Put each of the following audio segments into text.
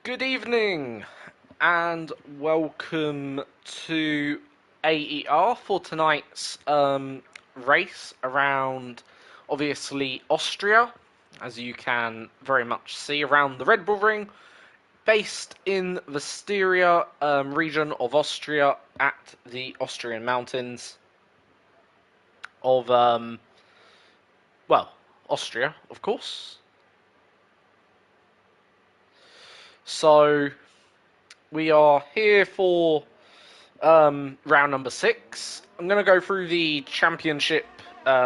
Good evening and welcome to AER for tonight's race around, obviously, Austria, as you can very much see, around the Red Bull Ring, based in the Styria region of Austria at the Austrian mountains of, Austria, of course. So, we are here for round number 6. I'm going to go through the championship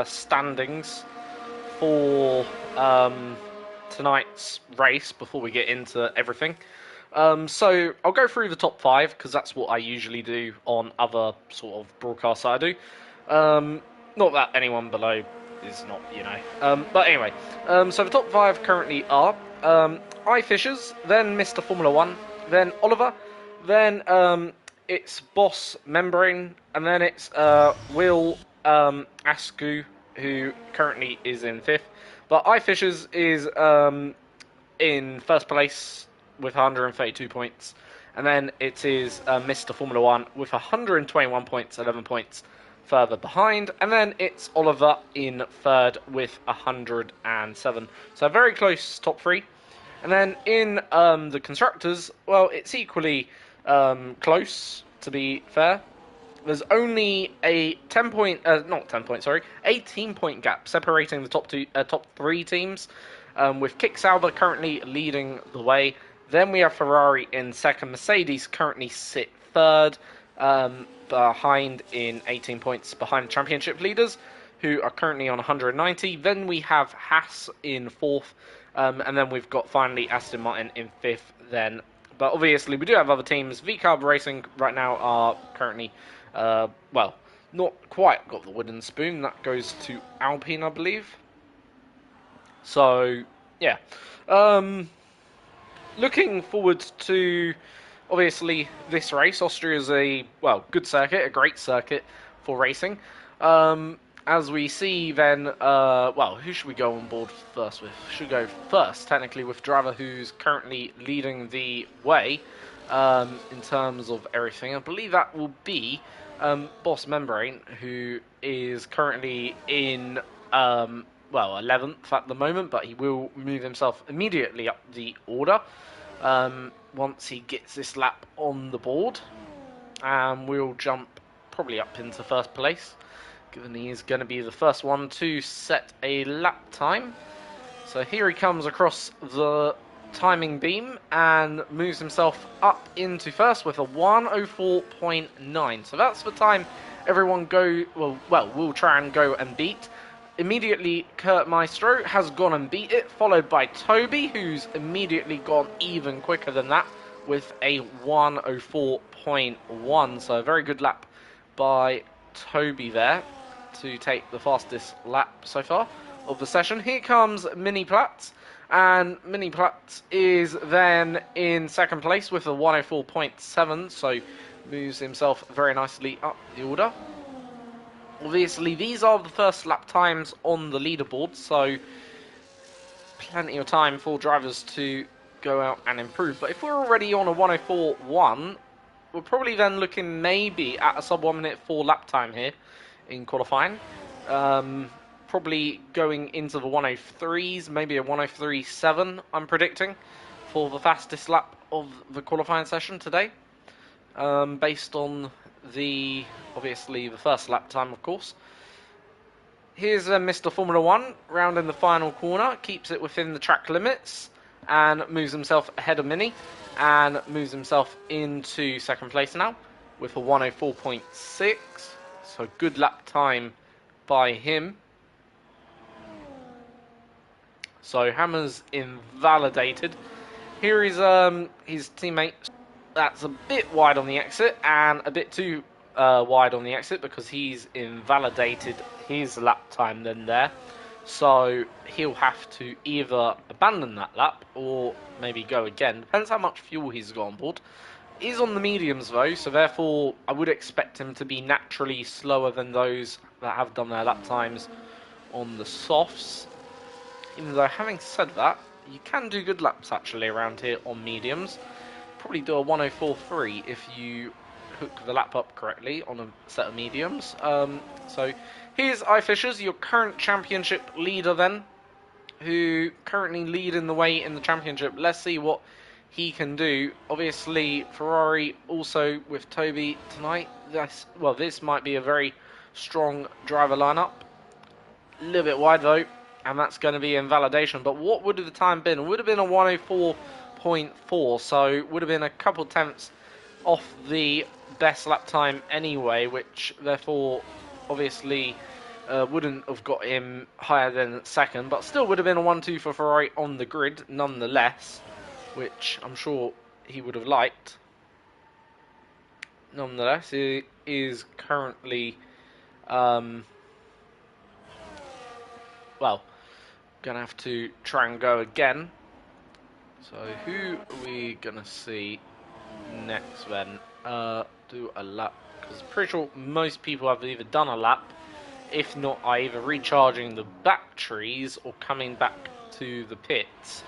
standings for tonight's race before we get into everything. So I'll go through the top 5 because that's what I usually do on other sort of broadcasts I do. Not that anyone below is not, but anyway, so the top 5 currently are iFishers, then Mr. Formula 1, then Oliver, then it's Boss Membrane, and then it's Will Askew, who currently is in 5th. But iFishers is in 1st place with 132 points. And then it is Mr. Formula 1 with 121 points, 11 points further behind. And then it's Oliver in 3rd with 107. So a very close top 3. And then in the Constructors, well, it's equally close, to be fair. There's only a 18-point gap separating the top 3 teams, with Kick Sauber currently leading the way. Then we have Ferrari in 2nd, Mercedes currently sit 3rd, behind in 18 points behind the championship leaders, who are currently on 190. Then we have Haas in 4th, and then we've got finally Aston Martin in 5th then. But obviously we do have other teams. VCarb Racing right now are currently, not quite got the wooden spoon. That goes to Alpine, I believe. So, yeah. Looking forward to, obviously, this race. Austria is a, good circuit, a great circuit for racing. As we see then, who should we go on board first with? Should go first, technically, with driver who's currently leading the way in terms of everything. I believe that will be Boss Membrane, who is currently in, 11th at the moment, but he will move himself immediately up the order once he gets this lap on the board. And we'll jump probably up into 1st place, given he is going to be the first one to set a lap time. So here he comes across the timing beam and moves himself up into 1st with a 1:04.9. So that's the time everyone will try and go and beat. Immediately, Kurt Maestro has gone and beat it, followed by Toby, who's immediately gone even quicker than that with a 1:04.1. So a very good lap by Toby there to take the fastest lap so far of the session. Here comes Mini Platz, and Mini Platz is then in 2nd place with a 1:04.7, so moves himself very nicely up the order. Obviously, these are the first lap times on the leaderboard, so plenty of time for drivers to go out and improve. But if we're already on a 1:04.1, we're probably then looking maybe at a sub 1 minute 4 lap time here in qualifying. Probably going into the 1:03s, maybe a 1:03.7, I'm predicting, for the fastest lap of the qualifying session today. Based on obviously the first lap time, of course. Here's Mr. Formula 1, round in the final corner, keeps it within the track limits, and moves himself ahead of Mini, and moves himself into 2nd place now, with a 1:04.6, so good lap time by him. So Hammer's invalidated. Here is his teammate. That's a bit wide on the exit, and a bit too wide on the exit because he's invalidated his lap time then there. So he'll have to either abandon that lap or maybe go again. Depends how much fuel he's got on board. He's on the mediums though, so therefore I would expect him to be naturally slower than those that have done their lap times on the softs. Even though, having said that, you can do good laps actually around here on mediums. Probably do a 104.3 if you hook the lap up correctly on a set of mediums. So here's iFishers, your current championship leader then, who currently leading the way in the championship. Let's see what he can do. Obviously, Ferrari also with Toby tonight. This might be a very strong driver lineup. A little bit wide though, and that's going to be invalidation. But what would have the time been? It would have been a 104.4, so it would have been a couple tenths off the best lap time anyway, which therefore obviously wouldn't have got him higher than second, but still would have been a 1-2 for Ferrari on the grid nonetheless, which I'm sure he would have liked. Nonetheless, he is currently gonna have to try and go again. So who are we gonna see next then? Do a lap, because I'm pretty sure most people have either done a lap, if not either recharging the batteries or coming back to the pits.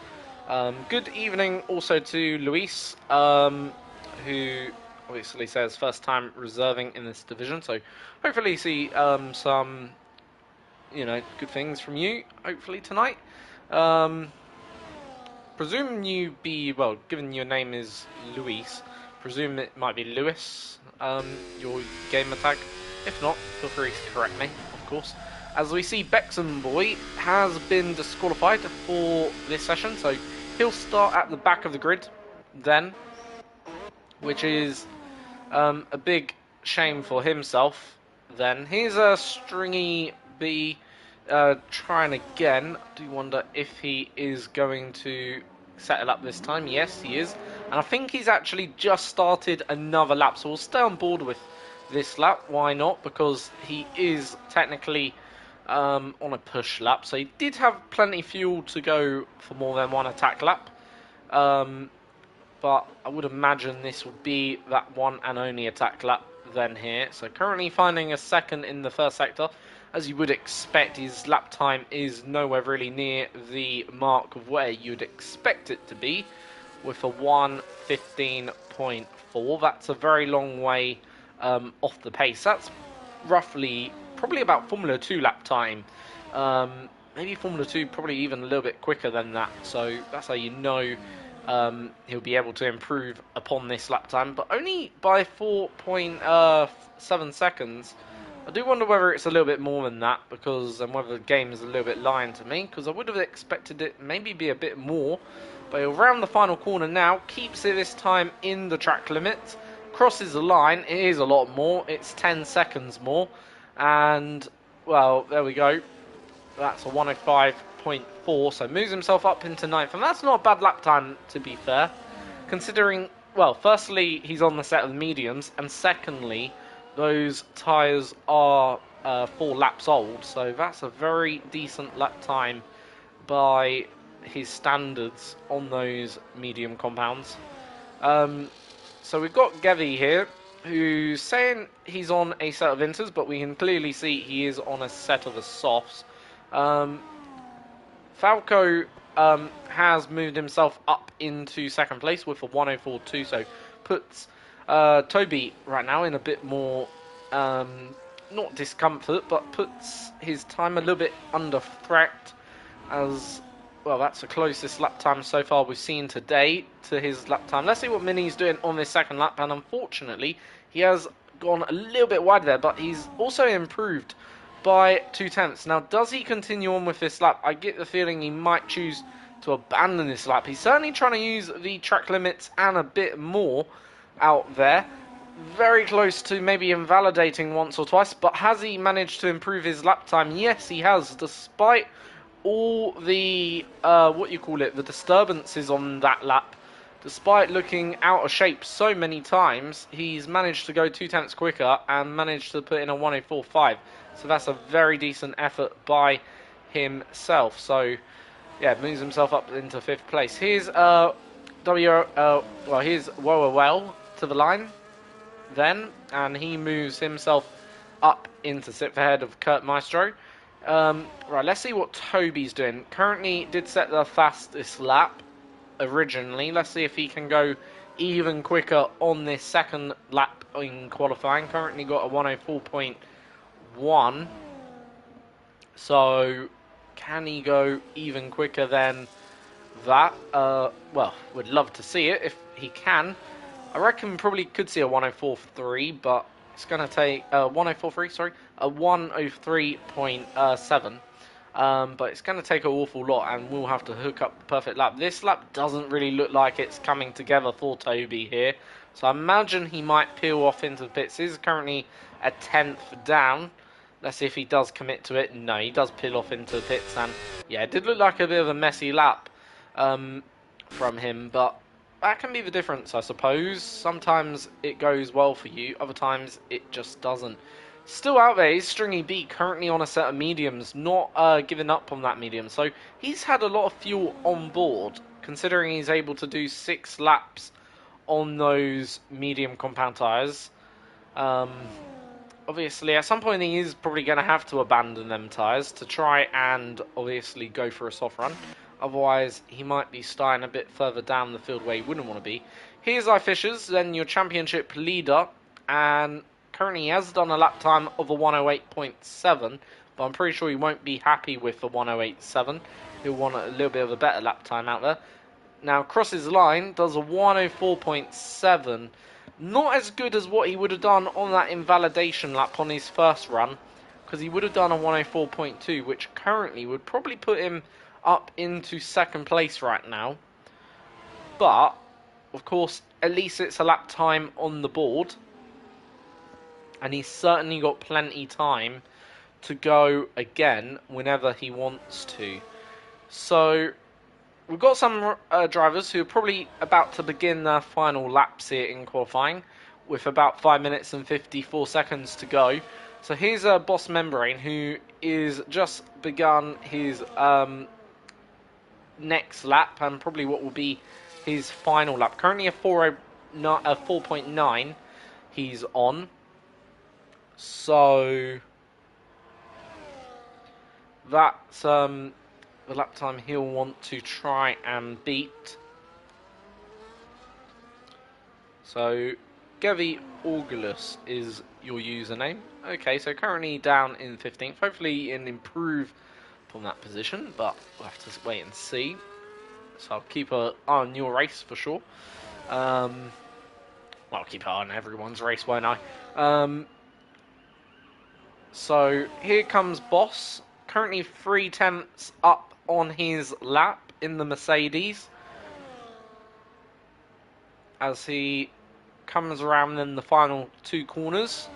Good evening also to Luis, who obviously says first time reserving in this division, so hopefully see some good things from you hopefully tonight. Presume you be, well, given your name is Luis, presume it might be Lewis, your gamer tag. If not, feel free to correct me, of course. As we see, Bexham Boy has been disqualified for this session, so he'll start at the back of the grid then, which is a big shame for himself then. Here's a Stringy B trying again. I do wonder if he is going to settle up this time. Yes, he is. And I think he's actually just started another lap, so we'll stay on board with this lap. Why not? Because he is technically on a push lap, so he did have plenty of fuel to go for more than one attack lap. But I would imagine this would be that one and only attack lap then here. So currently finding a second in the first sector. As you would expect, his lap time is nowhere really near the mark of where you'd expect it to be, with a 1:15.4. That's a very long way off the pace. That's roughly, probably about Formula 2 lap time. Maybe Formula 2 probably even a little bit quicker than that. So that's how you know he'll be able to improve upon this lap time, but only by 4.7 seconds. I do wonder whether it's a little bit more than that, because and whether the game is a little bit lying to me, because I would have expected it maybe be a bit more. But around the final corner now, keeps it this time in the track limit, crosses the line. It is a lot more. It's 10 seconds more, and well, there we go. That's a 105.4, so moves himself up into 9th, and that's not a bad lap time to be fair, considering, well, firstly he's on the set of mediums, and secondly those tyres are 4 laps old, so that's a very decent lap time by his standards on those medium compounds. So we've got Gevi here, who's saying he's on a set of inters, but we can clearly see he is on a set of the softs. Falco has moved himself up into second place with a 104.2, so puts Toby right now in a bit more, not discomfort, but puts his time a little bit under threat, as, well, that's the closest lap time so far we've seen today to his lap time. Let's see what Mini's doing on this second lap, and unfortunately he has gone a little bit wide there, but he's also improved by 2 tenths. Now, does he continue on with this lap? I get the feeling he might choose to abandon this lap. He's certainly trying to use the track limits and a bit more out there. Very close to maybe invalidating once or twice, but has he managed to improve his lap time? Yes, he has, despite all the, the disturbances on that lap. Despite looking out of shape so many times, he's managed to go 2 tenths quicker and managed to put in a 104.5. So that's a very decent effort by himself. So, yeah, moves himself up into 5th place. Here's here's Woawell to the line then, and he moves himself up into 6th ahead of Kurt Maestro, Right, let's see what Toby's doing. Currently did set the fastest lap originally. Let's see if he can go even quicker on this second lap in qualifying. Currently got a 104.1. So, can he go even quicker than that? Well, would love to see it if he can. I reckon probably could see a 104.3, but it's going to take 104.3, sorry, a 103.7. But it's going to take an awful lot, and we'll have to hook up the perfect lap. This lap doesn't really look like it's coming together for Toby here, so I imagine he might peel off into the pits. This is currently a 10th down. Let's see if he does commit to it. No, he does peel off into the pits, and yeah, it did look like a bit of a messy lap from him, but that can be the difference, I suppose. Sometimes it goes well for you, other times it just doesn't. Still out there is Stringy B, currently on a set of mediums, not giving up on that medium. So he's had a lot of fuel on board, considering he's able to do 6 laps on those medium compound tyres. Obviously, at some point he is probably going to have to abandon them tyres to try and obviously go for a soft run. Otherwise, he might be starting a bit further down the field where he wouldn't want to be. Here's iFishers, then your championship leader, and currently he has done a lap time of a 108.7, but I'm pretty sure he won't be happy with the 108.7. He'll want a little bit of a better lap time out there. Now, crosses the line, does a 104.7. Not as good as what he would have done on that invalidation lap on his first run, because he would have done a 104.2, which currently would probably put him up into second place right now. But, of course, at least it's a lap time on the board, and he's certainly got plenty time to go again whenever he wants to. So we've got some drivers who are probably about to begin their final laps here in qualifying, with about 5 minutes and 54 seconds to go. So here's Boss Membrane, who is just begun his next lap, and probably what will be his final lap. Currently a 4.9 he's on. So that's the lap time he'll want to try and beat. So Gevi Augulus is your username. Okay, so currently down in 15th. Hopefully you can improve from that position, but we'll have to wait and see. So I'll keep an eye on your race for sure. Well, I'll keep an eye on everyone's race, won't I? So here comes Boss, currently 3 tenths up on his lap in the Mercedes, as he comes around in the final 2 corners.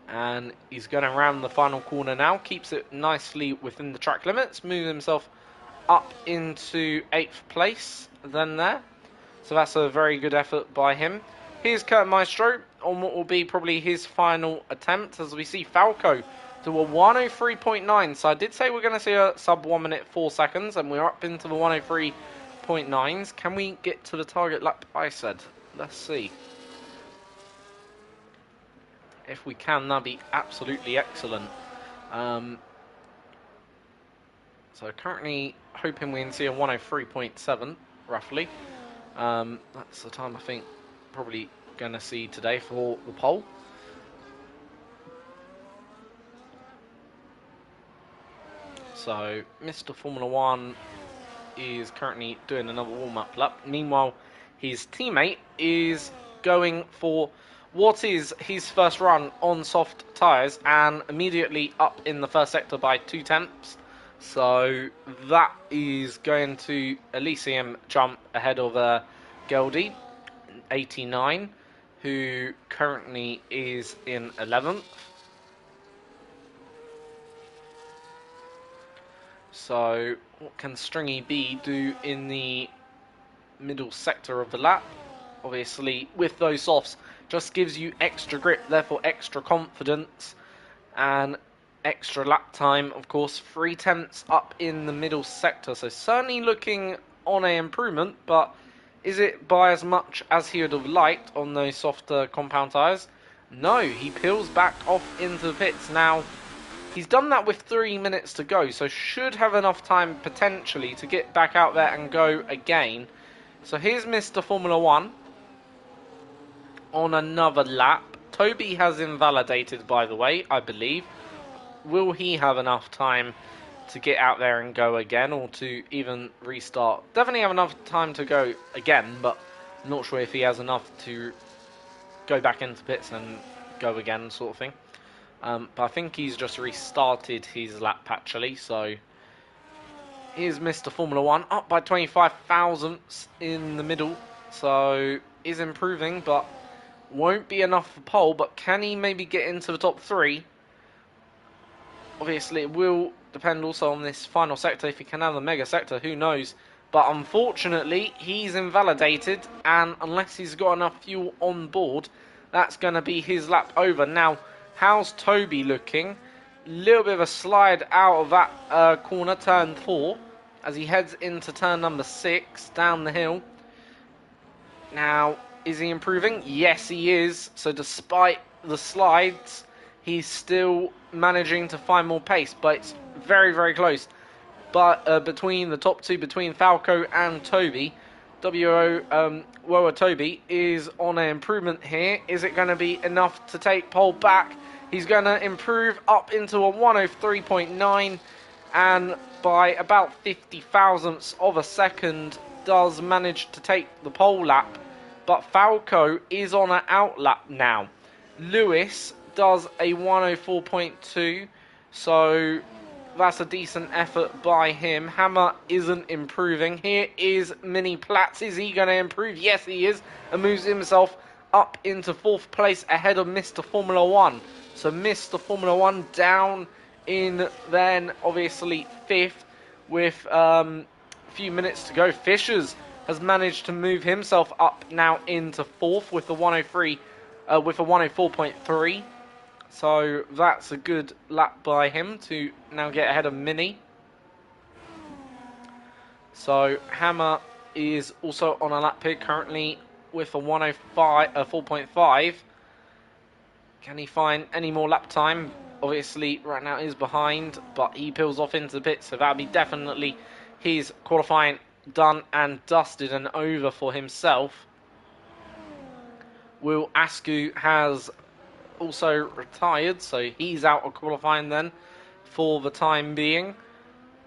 And he's going around the final corner now, keeps it nicely within the track limits, moves himself up into 8th place then there. So that's a very good effort by him. Here's Kurt Maestro on what will be probably his final attempt, as we see Falco do a 103.9. So I did say we're going to see a sub 1 minute 4 seconds, and we're up into the 103.9s. Can we get to the target lap I said? Let's see. If we can, that'd be absolutely excellent. So currently hoping we can see a 103.7 roughly. That's the time I think probably going to see today for the pole. So Mr. Formula 1 is currently doing another warm-up lap. Meanwhile, his teammate is going for what is his first run on soft tyres, and immediately up in the first sector by 2 tenths. So that is going to at least see him jump ahead of Geldy, 89, who currently is in 11th. So what can Stringy B do in the middle sector of the lap? Obviously, with those softs, just gives you extra grip, therefore extra confidence and extra lap time. Of course, 3 tenths up in the middle sector, so certainly looking on an improvement, but is it by as much as he would have liked on those softer compound tyres? No, he peels back off into the pits. Now, he's done that with 3 minutes to go, so should have enough time potentially to get back out there and go again. So here's Mr. Formula 1 on another lap. Toby has invalidated, by the way, I believe. Will he have enough time to get out there and go again, or to even restart? Definitely have enough time to go again, but I'm not sure if he has enough to go back into pits and go again, sort of thing. But I think he's just restarted his lap, actually, so here's Mr. Formula 1, up by 25 thousandths in the middle, so is improving, but won't be enough for pole. But can he maybe get into the top 3? Obviously, it will depend also on this final sector. If he can have the mega sector, who knows? But unfortunately, he's invalidated, and unless he's got enough fuel on board, that's going to be his lap over. Now, how's Toby looking? Little bit of a slide out of that corner, turn 4, as he heads into turn number 6, down the hill. Now, is he improving? Yes, he is. So despite the slides, he's still managing to find more pace, but it's very, very close. But between the top 2, between Falco and Toby, Woa Toby is on an improvement here. Is it going to be enough to take pole back? He's going to improve up into a 103.9, and by about 50 thousandths of a second does manage to take the pole lap. But Falco is on an out lap now. Lewis does a 104.2, so that's a decent effort by him. Hammer isn't improving. Here is Mini Platts. Is he going to improve? Yes, he is, and moves himself up into 4th place ahead of Mr. Formula 1. So Mr. Formula 1 down in then obviously 5th with a few minutes to go. Fishers has managed to move himself up now into 4th with a 104.3. So that's a good lap by him to now get ahead of Mini. So Hammer is also on a lap here currently with a 4.5. Can he find any more lap time? Obviously right now he's behind, but he peels off into the pit, so that'll be definitely his qualifying done and dusted and over for himself. Will Askew has also retired, so he's out of qualifying then for the time being.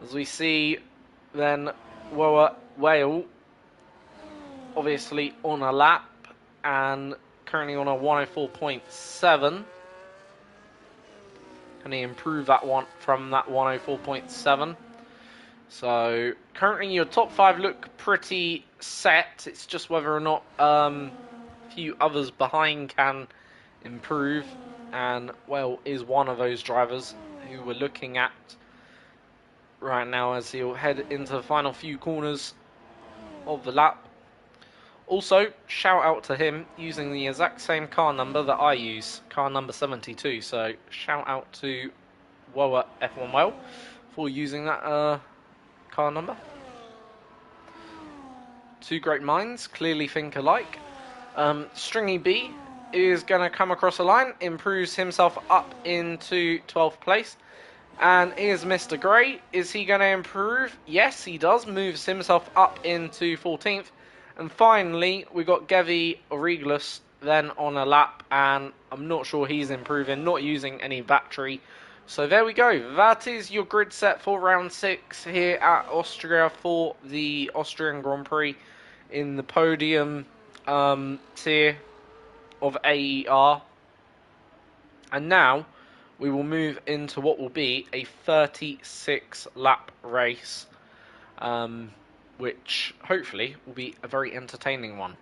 As we see then Woa Whale obviously on a lap and currently on a 104.7. Can he improve that one from that 104.7? So currently your top 5 look pretty set. It's just whether or not a few others behind can improve, and well is one of those drivers who we're looking at right now as he'll head into the final few corners of the lap. Also, shout out to him using the exact same car number that I use, car number 72. So shout out to Woa F1 Well for using that car number. Two great minds clearly think alike. Stringy B is going to come across the line, improves himself up into 12th place. And here's Mr. Gray. Is he going to improve? Yes, he does. Moves himself up into 14th. And finally, we got Gevi Origlus then on a lap, and I'm not sure he's improving, not using any battery. So there we go. That is your grid set for round 6 here at Austria for the Austrian Grand Prix in the podium tier of AER. And now we will move into what will be a 36 lap race, which hopefully will be a very entertaining one.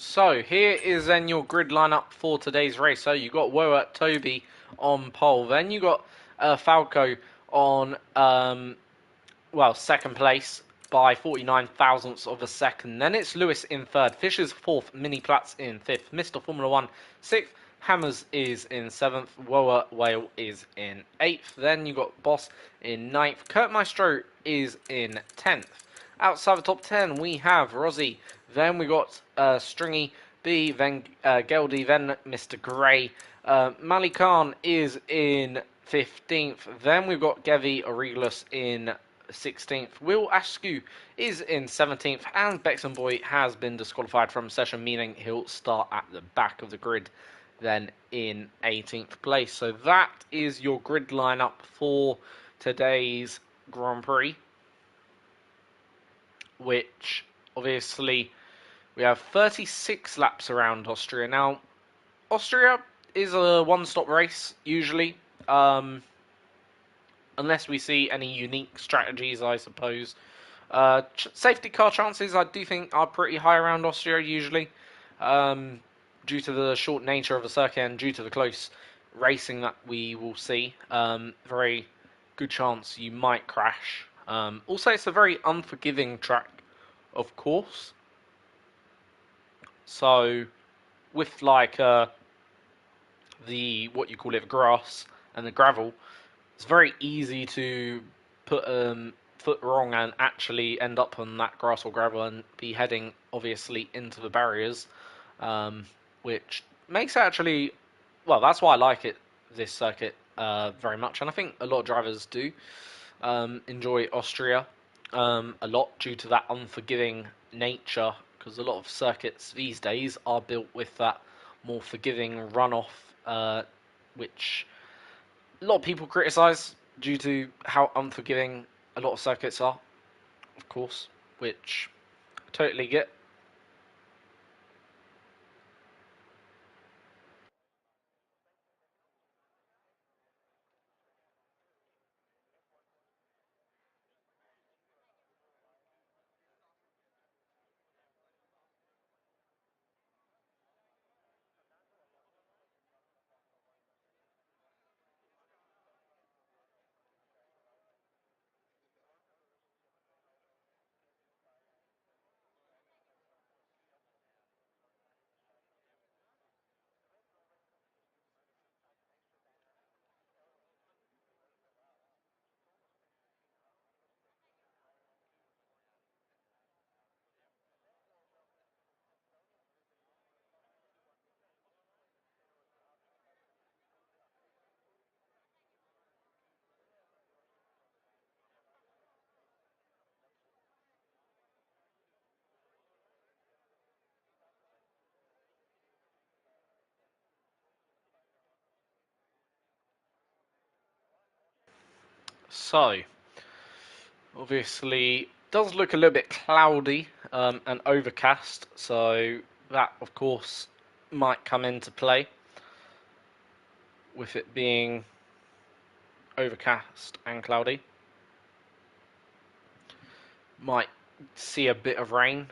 So here is then your grid lineup for today's race. So you got Woa Toby on pole, then you got Falco on second place by 49 thousandths of a second. Then it's Lewis in third, Fisher's fourth, Mini Platts in fifth, Mr. Formula One sixth, Hammers is in seventh, Woa Whale is in eighth. Then you got Boss in ninth, Kurt Maestro is in 10th. Outside the top 10, we have Rozzy. Then we got Stringy B, then Geldy, then Mr. Grey. Mali Khan is in 15th. Then we've got Gevi Aurelius in 16th. Will Askew is in 17th. And Bexon Boy has been disqualified from session, meaning he'll start at the back of the grid, then in 18th place. So that is your grid lineup for today's Grand Prix, which obviously we have 36 laps around Austria. Now, Austria is a one-stop race, usually, unless we see any unique strategies, I suppose. Safety car chances, I do think, are pretty high around Austria, usually, due to the short nature of the circuit and due to the close racing that we will see. Very good chance you might crash. Also, it's a very unforgiving track, of course. So, with like the what you call it, grass and the gravel, it's very easy to put foot wrong and actually end up on that grass or gravel and be heading obviously into the barriers, which makes it actually, well, that's why I like it, this circuit, very much, and I think a lot of drivers do enjoy Austria a lot due to that unforgiving nature, because a lot of circuits these days are built with that more forgiving runoff, which a lot of people criticise due to how unforgiving a lot of circuits are, of course, which I totally get. So, obviously, does look a little bit cloudy and overcast, so that, of course, might come into play with it being overcast and cloudy. Might see a bit of rain,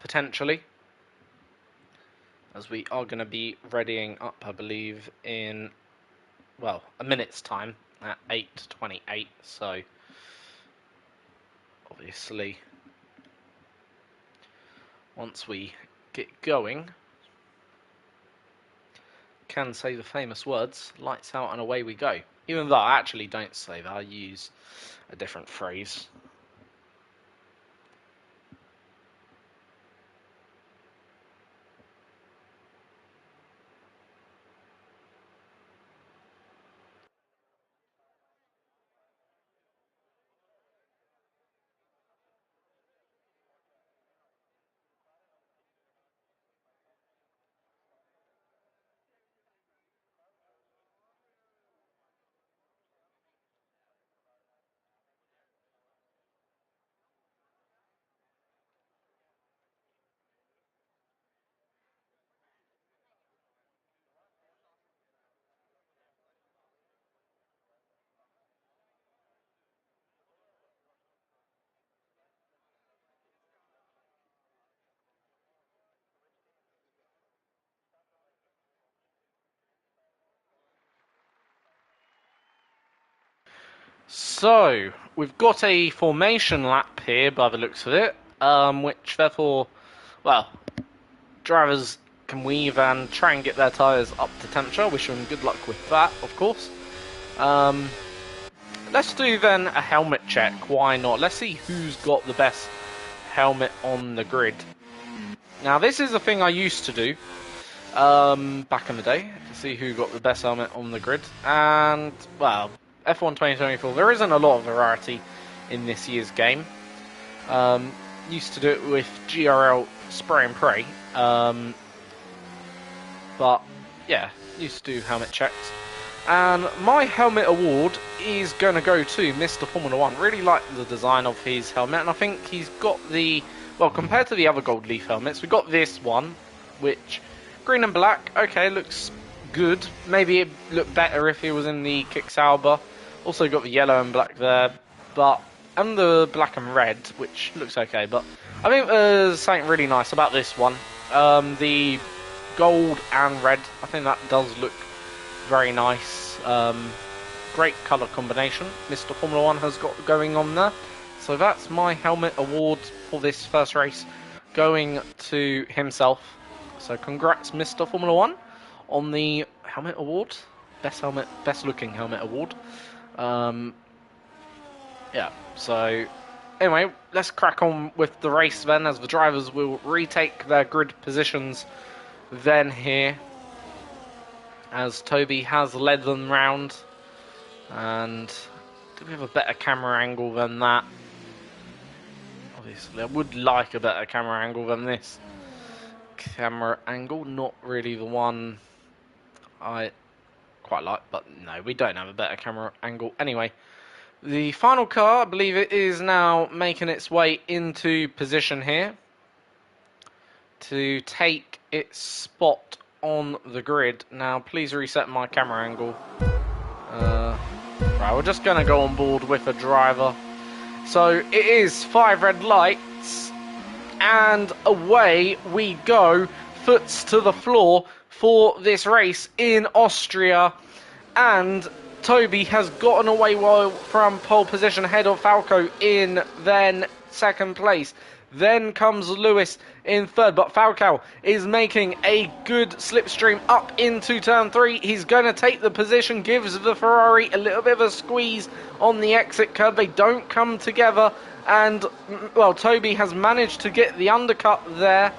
potentially, as we are going to be readying up, I believe, in, well, a minute's time at 8:28, so obviously once we get going, can say the famous words, lights out and away we go. Even though I actually don't say that, I use a different phrase. So, we've got a formation lap here by the looks of it, which therefore, well, drivers can weave and try and get their tyres up to temperature. Wish them good luck with that, of course. Let's do then a helmet check, why not? Let's see who's got the best helmet on the grid. Now, this is a thing I used to do back in the day, to see who got the best helmet on the grid. And, well, F1 2024, there isn't a lot of variety in this year's game. Used to do it with GRL Spray and Pray. But, yeah, used to do helmet checks. And my helmet award is going to go to Mr. Formula 1. Really like the design of his helmet, and I think he's got the... Well, compared to the other gold leaf helmets, we've got this one, which... Green and black, okay, looks good. Maybe it looked better if it was in the Kick Sauber. Also got the yellow and black there, but... And the black and red, which looks okay, but... I think there's something really nice about this one. The gold and red, I think that does look very nice. Great colour combination Mr. Formula 1 has got going on there. So that's my helmet award for this first race going to himself. So congrats Mr. Formula 1 on the helmet award. Best looking helmet award. Yeah, so anyway, let's crack on with the race then, as the drivers will retake their grid positions then here, as Toby has led them round. And do we have a better camera angle than that? Obviously, I would like a better camera angle than this camera angle. Not really the one I quite like, but no, we don't have a better camera angle anyway. The final car, I believe it is now making its way into position here to take its spot on the grid. Now, please reset my camera angle. Right, we're just going to go on board with a driver. So, it is 5 red lights, and away we go, foots to the floor for this race in Austria. And Toby has gotten away well from pole position ahead of Falco in then second place. Then comes Lewis in third, but Falco is making a good slipstream up into turn 3. He's going to take the position, gives the Ferrari a little bit of a squeeze on the exit curve. They don't come together, and, well, Toby has managed to get the undercut there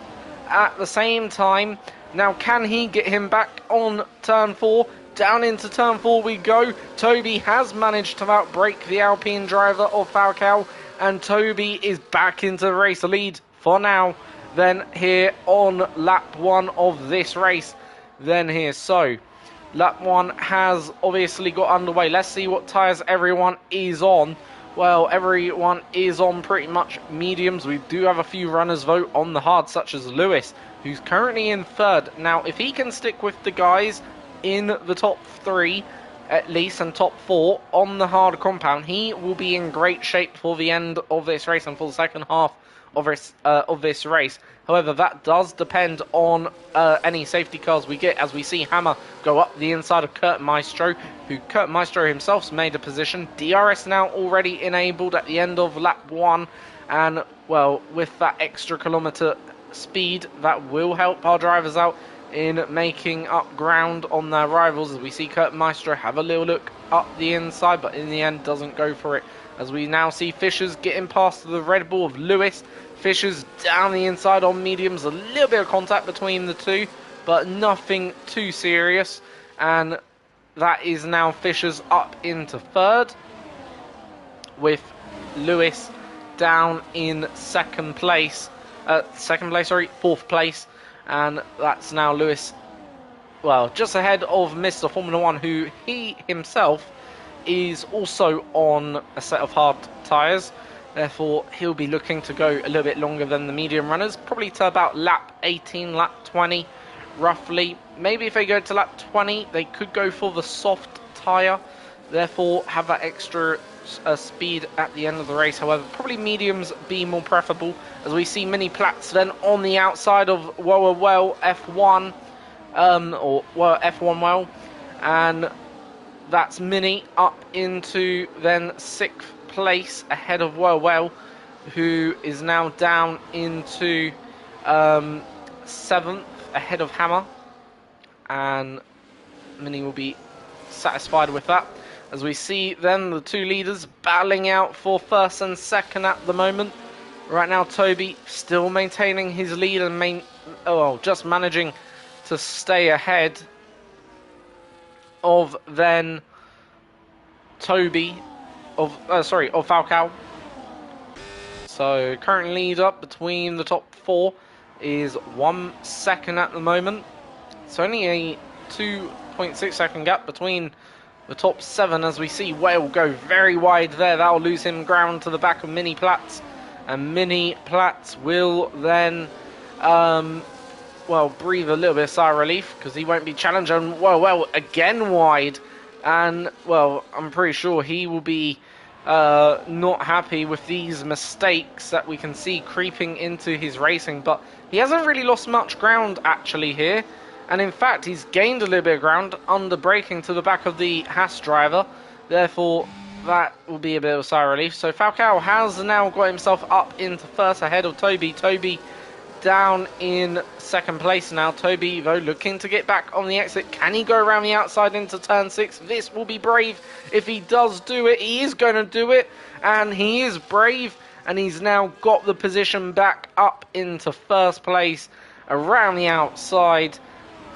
at the same time. Now, can he get him back on turn 4? Down into turn 4 we go. Toby has managed to outbrake the Alpine driver of Falcao, and Toby is back into the race lead for now. Then here on lap 1 of this race. Then here, so lap 1 has obviously got underway. Let's see what tyres everyone is on. Well, everyone is on pretty much mediums. We do have a few runners vote on the hard, such as Lewis, who's currently in third. Now, if he can stick with the guys in the top 3 at least, and top 4 on the hard compound, he will be in great shape for the end of this race and for the second half of this race. However, that does depend on any safety cars we get, as we see Hammer go up the inside of Kurt Maestro, who Kurt Maestro himself's made a position. DRS now already enabled at the end of lap 1, and, well, with that extra kilometre speed, that will help our drivers out in making up ground on their rivals, as we see Kurt Maestro have a little look up the inside, but in the end doesn't go for it, as we now see Fisher's getting past the Red Bull of Lewis. Fisher's down the inside on mediums, a little bit of contact between the two, but nothing too serious, and that is now Fisher's up into third, with Lewis down in fourth place. And that's now Lewis, well, just ahead of Mr. Formula 1, who he himself is also on a set of hard tyres. Therefore, he'll be looking to go a little bit longer than the medium runners, probably to about lap 18, lap 20, roughly. Maybe if they go to lap 20, they could go for the soft tyre, therefore have that extra speed at the end of the race. However, probably mediums be more preferable, as we see Mini Platts then on the outside of F1, and that's Mini up into then 6th place ahead of Well, who is now down into 7th ahead of Hammer. And Mini will be satisfied with that. As we see then the two leaders battling out for 1st and 2nd at the moment. Right now Toby still maintaining his lead and just managing to stay ahead of then Falcao. So current lead up between the top 4 is 1 second at the moment. It's only a 2.6 second gap between the top 7 as we see Whale go very wide there. That'll lose him ground to the back of Mini Platz. And Mini Platz will then breathe a little bit of sigh of relief because he won't be challenged. And well, again wide. And, well, I'm pretty sure he will be not happy with these mistakes that we can see creeping into his racing. But he hasn't really lost much ground, actually, here. And, in fact, he's gained a little bit of ground under braking to the back of the Haas driver. Therefore, that will be a bit of a sigh of relief. So, Falcao has now got himself up into 1st ahead of Toby. Toby down in 2nd place now. Toby, though, looking to get back on the exit. Can he go around the outside into turn 6? This will be brave. If he does do it, he is going to do it. And he is brave. And he's now got the position back up into 1st place around the outside.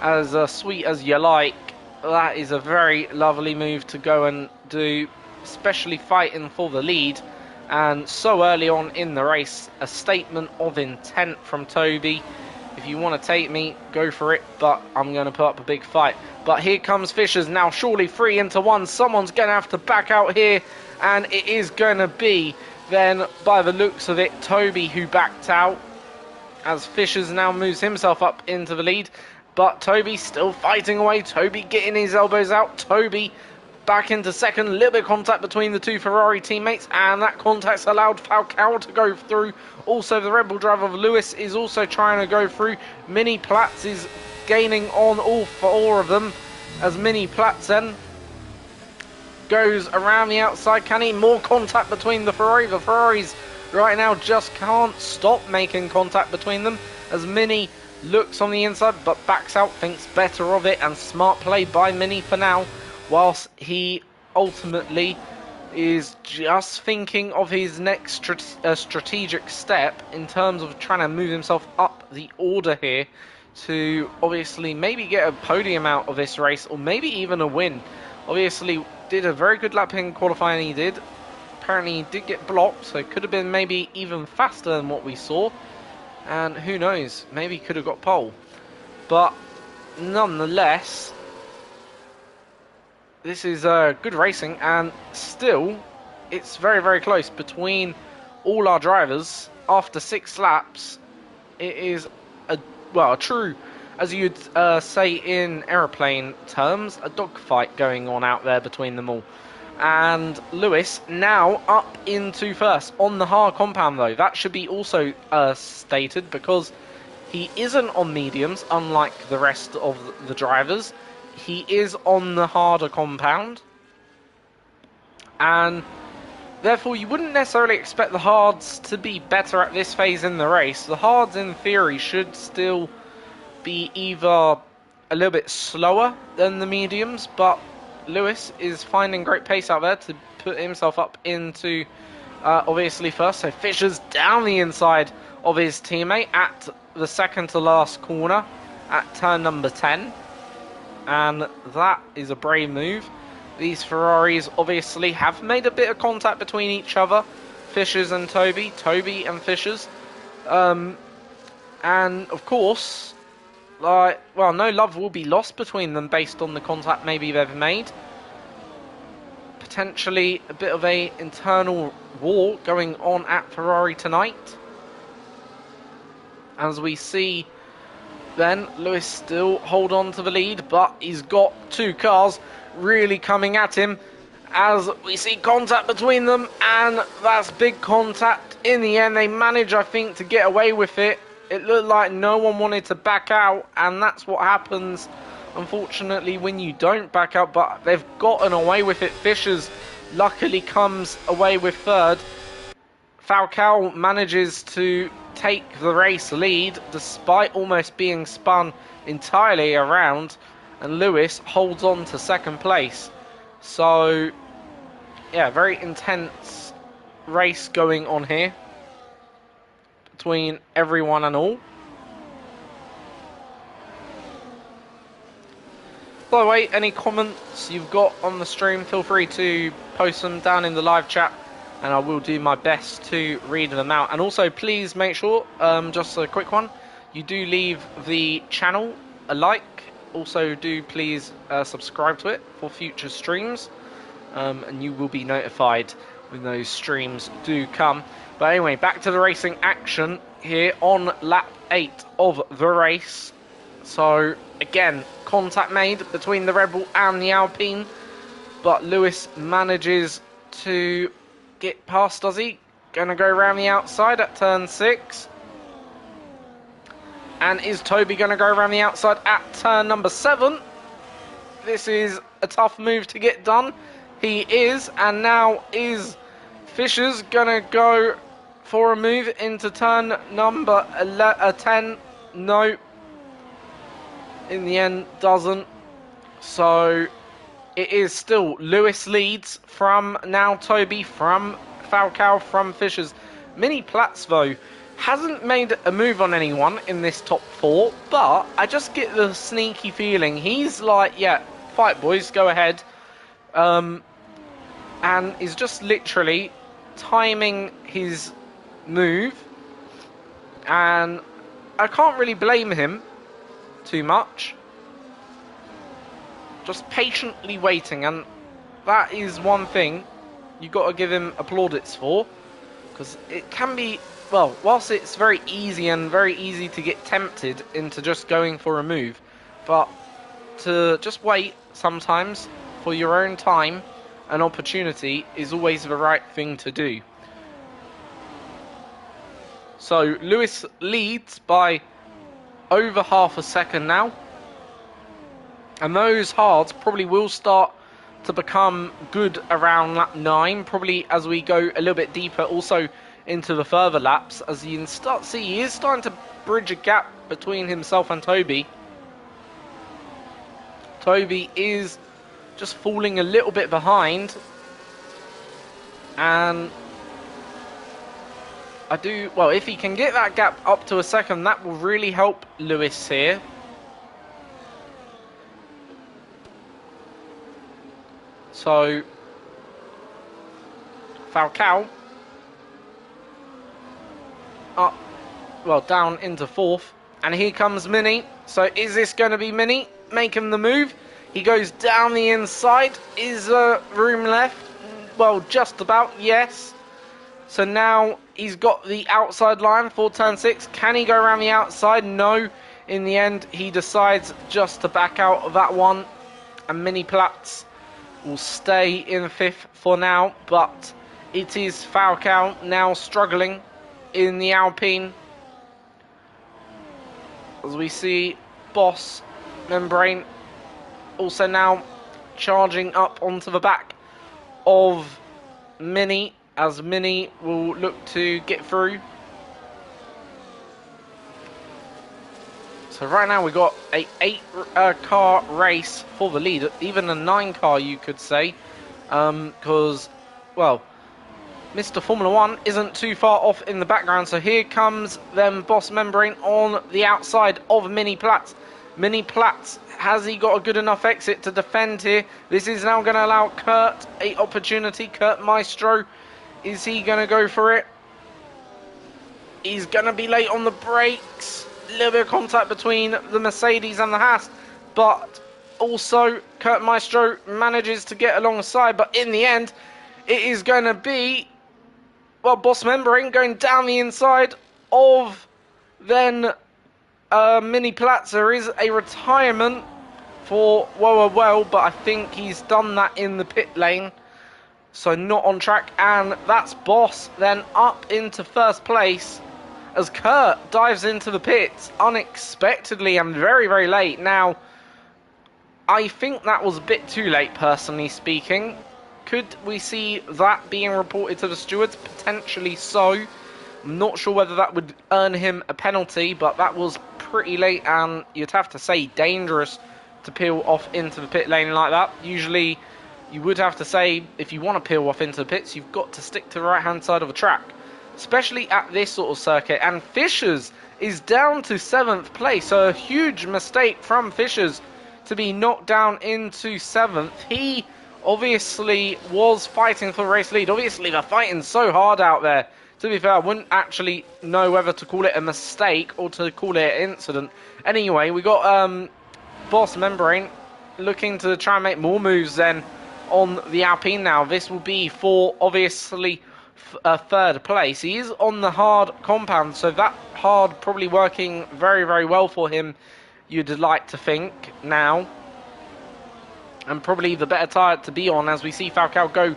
As sweet as you like. That is a very lovely move to go and do, especially fighting for the lead. And so early on in the race, a statement of intent from Toby. If you want to take me, go for it, but I'm going to put up a big fight. But here comes Fishers now, surely 3 into 1. Someone's going to have to back out here, and it is going to be, then, by the looks of it, Toby who backed out, as Fishers now moves himself up into the lead. But Toby still fighting away, Toby getting his elbows out, Toby back into 2nd, a little bit of contact between the two Ferrari teammates, and that contact's allowed Falcao to go through. Also, the Red Bull driver of Lewis is also trying to go through. Mini Platz is gaining on all 4 of them, as Mini Platz then goes around the outside. Can he? More contact between the Ferrari. The Ferraris right now just can't stop making contact between them, as Mini looks on the inside, but backs out, thinks better of it, and smart play by Mini for now. Whilst he ultimately is just thinking of his next strategic step in terms of trying to move himself up the order here to obviously maybe get a podium out of this race, or maybe even a win. Obviously did a very good lap in qualifying, he did. Apparently he did get blocked, so it could have been maybe even faster than what we saw. And who knows, maybe could have got pole. But nonetheless, this is good racing, and still it's very, very close between all our drivers. After 6 laps, it is a true, as you'd say in aeroplane terms, a dogfight going on out there between them all. And Lewis now up into 1st on the hard compound, though. That should be also stated, because he isn't on mediums, unlike the rest of the drivers. He is on the harder compound, and therefore you wouldn't necessarily expect the hards to be better at this phase in the race. The hards, in theory, should still be either a little bit slower than the mediums, but Lewis is finding great pace out there to put himself up into obviously 1st. So Fisher's down the inside of his teammate at the 2nd to last corner at turn number 10. And that is a brave move. These Ferraris obviously have made a bit of contact between each other. Fishers and Toby and Fishers. And of course, no love will be lost between them based on the contact maybe they've made. Potentially a bit of a internal war going on at Ferrari tonight. As we see then Lewis still hold on to the lead, but he's got 2 cars really coming at him as we see contact between them, and that's big contact. In the end, they manage, I think, to get away with it. It looked like no one wanted to back out, and that's what happens unfortunately, when you don't back out, but they've gotten away with it. Fishers luckily comes away with third. Falcao manages to take the race lead despite almost being spun entirely around, and Lewis holds on to second place. So, yeah, very intense race going on here between everyone and all. By the way, any comments you've got on the stream, feel free to post them down in the live chat, and I will do my best to read them out. And also, please make sure, just a quick one, you do leave the channel a like. Also, do please subscribe to it for future streams, and you will be notified when those streams do come. But anyway, back to the racing action here on lap 8 of the race. So, again, contact made between the Red Bull and the Alpine, but Lewis manages to get past, does he? Gonna go around the outside at turn 6. And is Toby gonna go around the outside at turn number 7? This is a tough move to get done. He is, and now is Fisher's gonna go for a move into turn number 10. No. In the end, doesn't. So it is still Lewis leads from now Toby, from Falcao, from Fishers. Mini Platz, though, hasn't made a move on anyone in this top 4, but I just get the sneaky feeling he's like, yeah, fight boys, go ahead. And is just literally timing his move. And I can't really blame him too much. Just patiently waiting, and that is one thing you got to give him plaudits for, because it can be, well, whilst it's very easy to get tempted into just going for a move, but to just wait sometimes for your own time and opportunity is always the right thing to do. So Lewis leads by over half a second now, and those hards probably will start to become good around lap 9, probably as we go a little bit deeper also into the further laps, as you can start to see he is starting to bridge a gap between himself and Toby. Toby is just falling a little bit behind, and if he can get that gap up to a second, that will really help Lewis here. So, Falcao up, well, down into 4th, and here comes Mini. So is this going to be Mini making the move? He goes down the inside. Is there room left? Well, just about, yes. So now he's got the outside line for turn 6. Can he go around the outside? No. In the end, he decides just to back out of that one. And Mini Platz will stay in 5th for now. But it is Falcao now struggling in the Alpine. As we see Boss Membrane also now charging up onto the back of Mini, as Mini will look to get through. So right now we've got a 8-car race for the lead, even a 9-car you could say, because, well, Mr. Formula 1 isn't too far off in the background. So here comes then Boss Membrane on the outside of Mini Platz. Mini Platz, has he got a good enough exit to defend here? This is now going to allow Kurt a opportunity. Kurt Maestro, is he going to go for it? He's going to be late on the brakes. A little bit of contact between the Mercedes and the Haas, but also Kurt Maestro manages to get alongside. But in the end, it is going to be, well, Boss Membrane going down the inside of then Mini Platz. There is a retirement for well, but I think he's done that in the pit lane, so not on track. And that's Boss then up into first place as Kurt dives into the pits unexpectedly and very, very late. Now, I think that was a bit too late, personally speaking. Could we see that being reported to the stewards? Potentially so. I'm not sure whether that would earn him a penalty, but that was pretty late, and you'd have to say dangerous to peel off into the pit lane like that. Usually, you would have to say, if you want to peel off into the pits, you've got to stick to the right-hand side of the track, especially at this sort of circuit. And Fishers is down to 7th place, so a huge mistake from Fishers to be knocked down into 7th. He obviously was fighting for the race lead. Obviously, they're fighting so hard out there. To be fair, I wouldn't actually know whether to call it a mistake or to call it an incident. Anyway, we got Boss Membrane looking to try and make more moves then on the Alpine now. This will be for, obviously, a 3rd place. He is on the hard compound, so that hard probably working very, very well for him, you'd like to think now. And probably the better tyre to be on, as we see Falcao go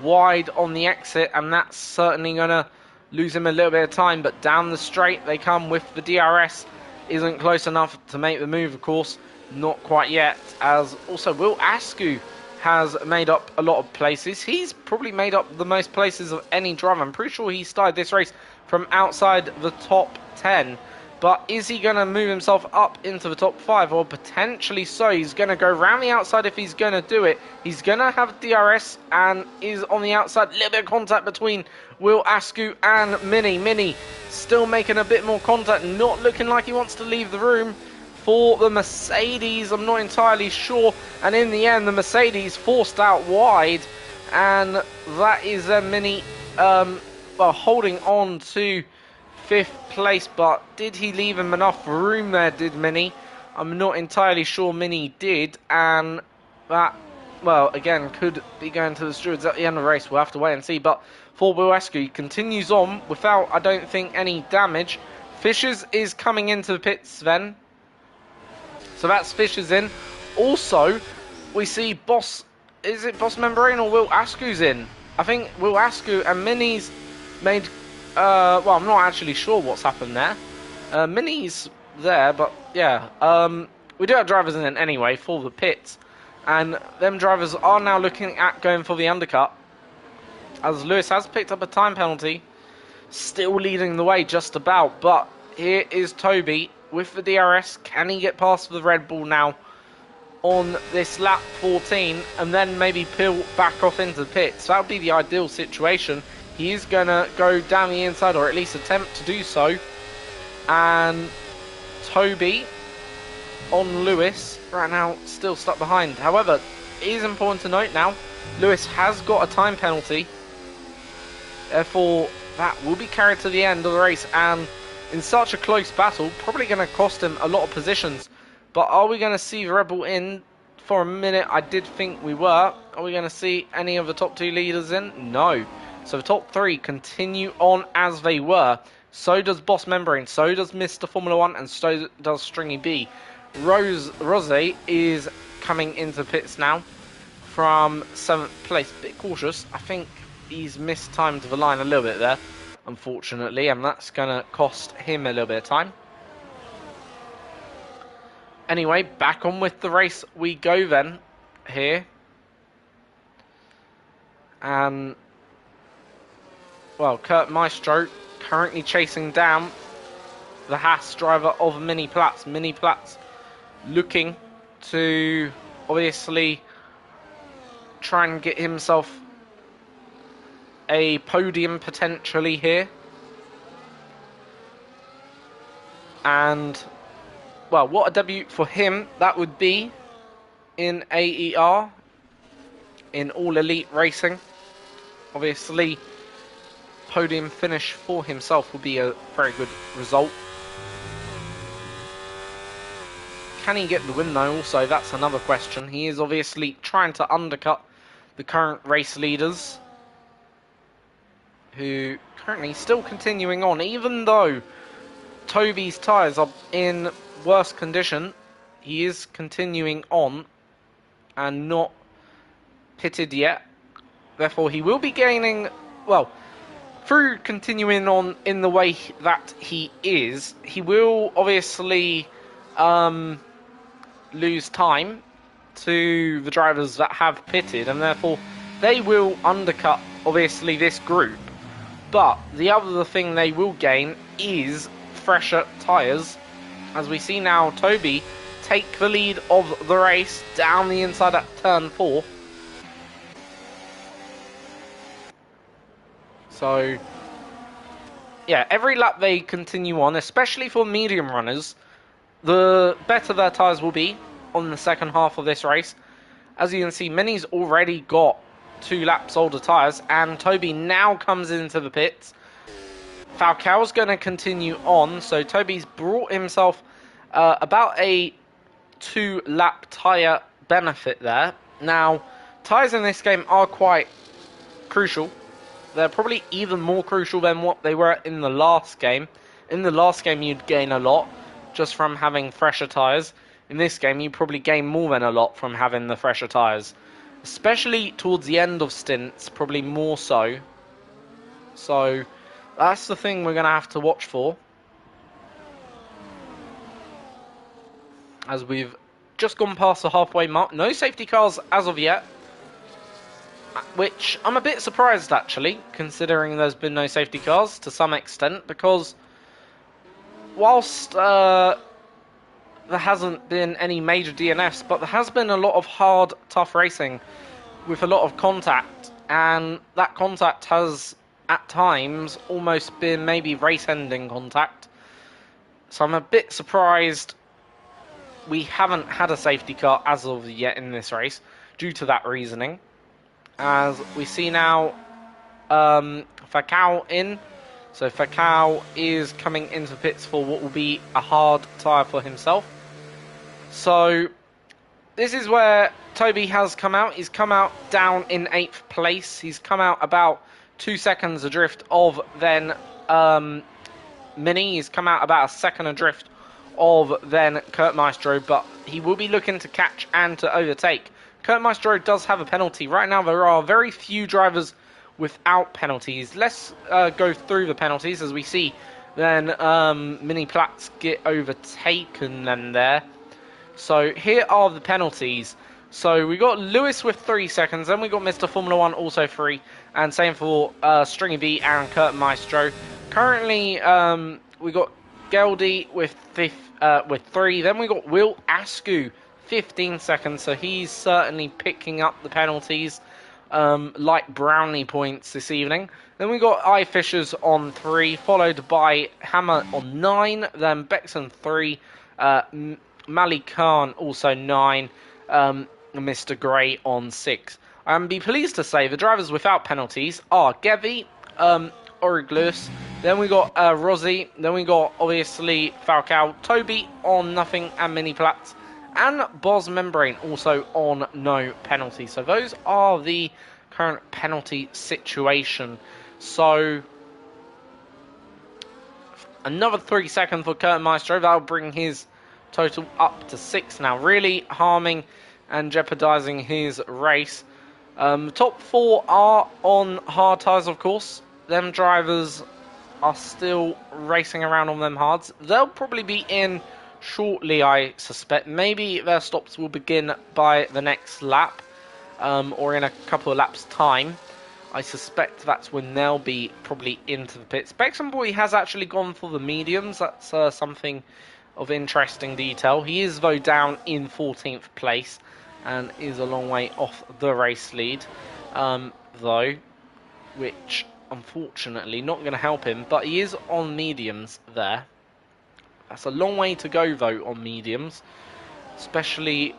wide on the exit, and that's certainly going to lose him a little bit of time. But down the straight they come with the DRS. Isn't close enough to make the move, of course. Not quite yet, as also Will Askew has made up a lot of places. He's probably made up the most places of any driver. I'm pretty sure he started this race from outside the top 10. But is he going to move himself up into the top 5? Or potentially so. He's going to go around the outside if he's going to do it. He's going to have DRS and is on the outside. A little bit of contact between Will Askew and Mini. Mini still making a bit more contact. Not looking like he wants to leave the room for the Mercedes. I'm not entirely sure. And in the end, the Mercedes forced out wide. And that is Mini holding on to 5th place, but did he leave him enough room there, did Mini? I'm not entirely sure Mini did, and that, well, again, could be going to the stewards at the end of the race. We'll have to wait and see, but for Will Askew, he continues on without, I don't think, any damage. Fishers is coming into the pits then, so that's Fishers in. Also, we see Boss, is it Boss Membrane or Will Askew's in? I think Will Askew and Mini's made... well, I'm not actually sure what's happened there. Mini's there, but yeah. We do have drivers in it anyway for the pits. And them drivers are now looking at going for the undercut. As Lewis has picked up a time penalty. Still leading the way just about. But here is Toby with the DRS. Can he get past the Red Bull now on this lap 14? And then maybe peel back off into the pits. That would be the ideal situation. He is going to go down the inside, or at least attempt to do so. And Toby on Lewis right now still stuck behind. However, it is important to note now, Lewis has got a time penalty. Therefore, that will be carried to the end of the race. And in such a close battle, probably going to cost him a lot of positions. But are we going to see the Red Bull in? For a minute, I did think we were. Are we going to see any of the top 2 leaders in? No. So the top 3 continue on as they were. So does Boss Membrane, so does Mr. Formula 1, and so does Stringy B. Rose is coming into pits now from 7th place. A bit cautious. I think he's mistimed the line a little bit there, unfortunately, and that's going to cost him a little bit of time. Anyway, back on with the race we go then, here. And... well, Kurt Maestro currently chasing down the Haas driver of Mini Platz. Mini Platz looking to obviously try and get himself a podium potentially here. And, well, what a debut for him that would be in AER, in All Elite Racing. Obviously, podium finish for himself would be a very good result. Can he get the win though? Also, that's another question. He is obviously trying to undercut the current race leaders, who currently still continuing on, even though Toby's tyres are in worse condition. He is continuing on and not pitted yet. Therefore, he will be gaining, well, through continuing on in the way that he is, he will obviously lose time to the drivers that have pitted, and therefore they will undercut, obviously, this group. But the other thing they will gain is fresher tyres. As we see now, Toby take the lead of the race down the inside at turn 4. So, yeah, every lap they continue on, especially for medium runners, the better their tyres will be on the second half of this race. As you can see, Mini's already got 2 laps older tyres, and Toby now comes into the pits. Falcao's going to continue on, so Toby's brought himself about a 2-lap tyre benefit there. Now, tyres in this game are quite crucial. They're probably even more crucial than what they were in the last game. In the last game, you'd gain a lot just from having fresher tyres. In this game, you probably gain more than a lot from having the fresher tyres. Especially towards the end of stints, probably more so. So, that's the thing we're going to have to watch for. As we've just gone past the halfway mark. No safety cars as of yet. Which I'm a bit surprised, actually, considering there's been no safety cars to some extent. Because whilst there hasn't been any major DNFs, but there has been a lot of hard, tough racing with a lot of contact. And that contact has, at times, almost been maybe race-ending contact. So I'm a bit surprised we haven't had a safety car as of yet in this race, due to that reasoning. As we see now, Falcao in. So Falcao is coming into pits for what will be a hard tyre for himself. So this is where Toby has come out. He's come out down in 8th place. He's come out about 2 seconds adrift of then Mini. He's come out about a second adrift of then Kurt Maestro, but he will be looking to catch and to overtake. Kurt Maestro does have a penalty. Right now there are very few drivers without penalties. Let's go through the penalties as we see then Mini Platts get overtaken then there. So here are the penalties. So we got Lewis with 3 seconds, then we got Mr. Formula 1 also 3, and same for Stringy V and Kurt Maestro. Currently we got Geldy with 3, then we got Will Askew 15 seconds, so he's certainly picking up the penalties like brownie points this evening. Then we got I Fishers on 3, followed by Hammer on 9, then Bexon 3, Malik Khan also 9, Mr. Gray on 6. And be pleased to say the drivers without penalties are Gevi, Origlus, then we got Rossi, then we got obviously Falcao, Toby on nothing, and Mini Platts, and Boz Membrane also on no penalty. So those are the current penalty situation. So another 3 seconds for Kurt Maestro. That'll bring his total up to 6 now, really harming and jeopardising his race. Top 4 are on hard tyres, of course. Them drivers are still racing around on them hards. They'll probably be in shortly, I suspect. Maybe their stops will begin by the next lap, or in a couple of laps' time. I suspect that's when they'll be probably into the pits. Bexon Boy has actually gone for the mediums. That's something of interesting detail. He is, though, down in 14th place and is a long way off the race lead, though, which unfortunately not going to help him, but he is on mediums there. That's a long way to go, though, on mediums, especially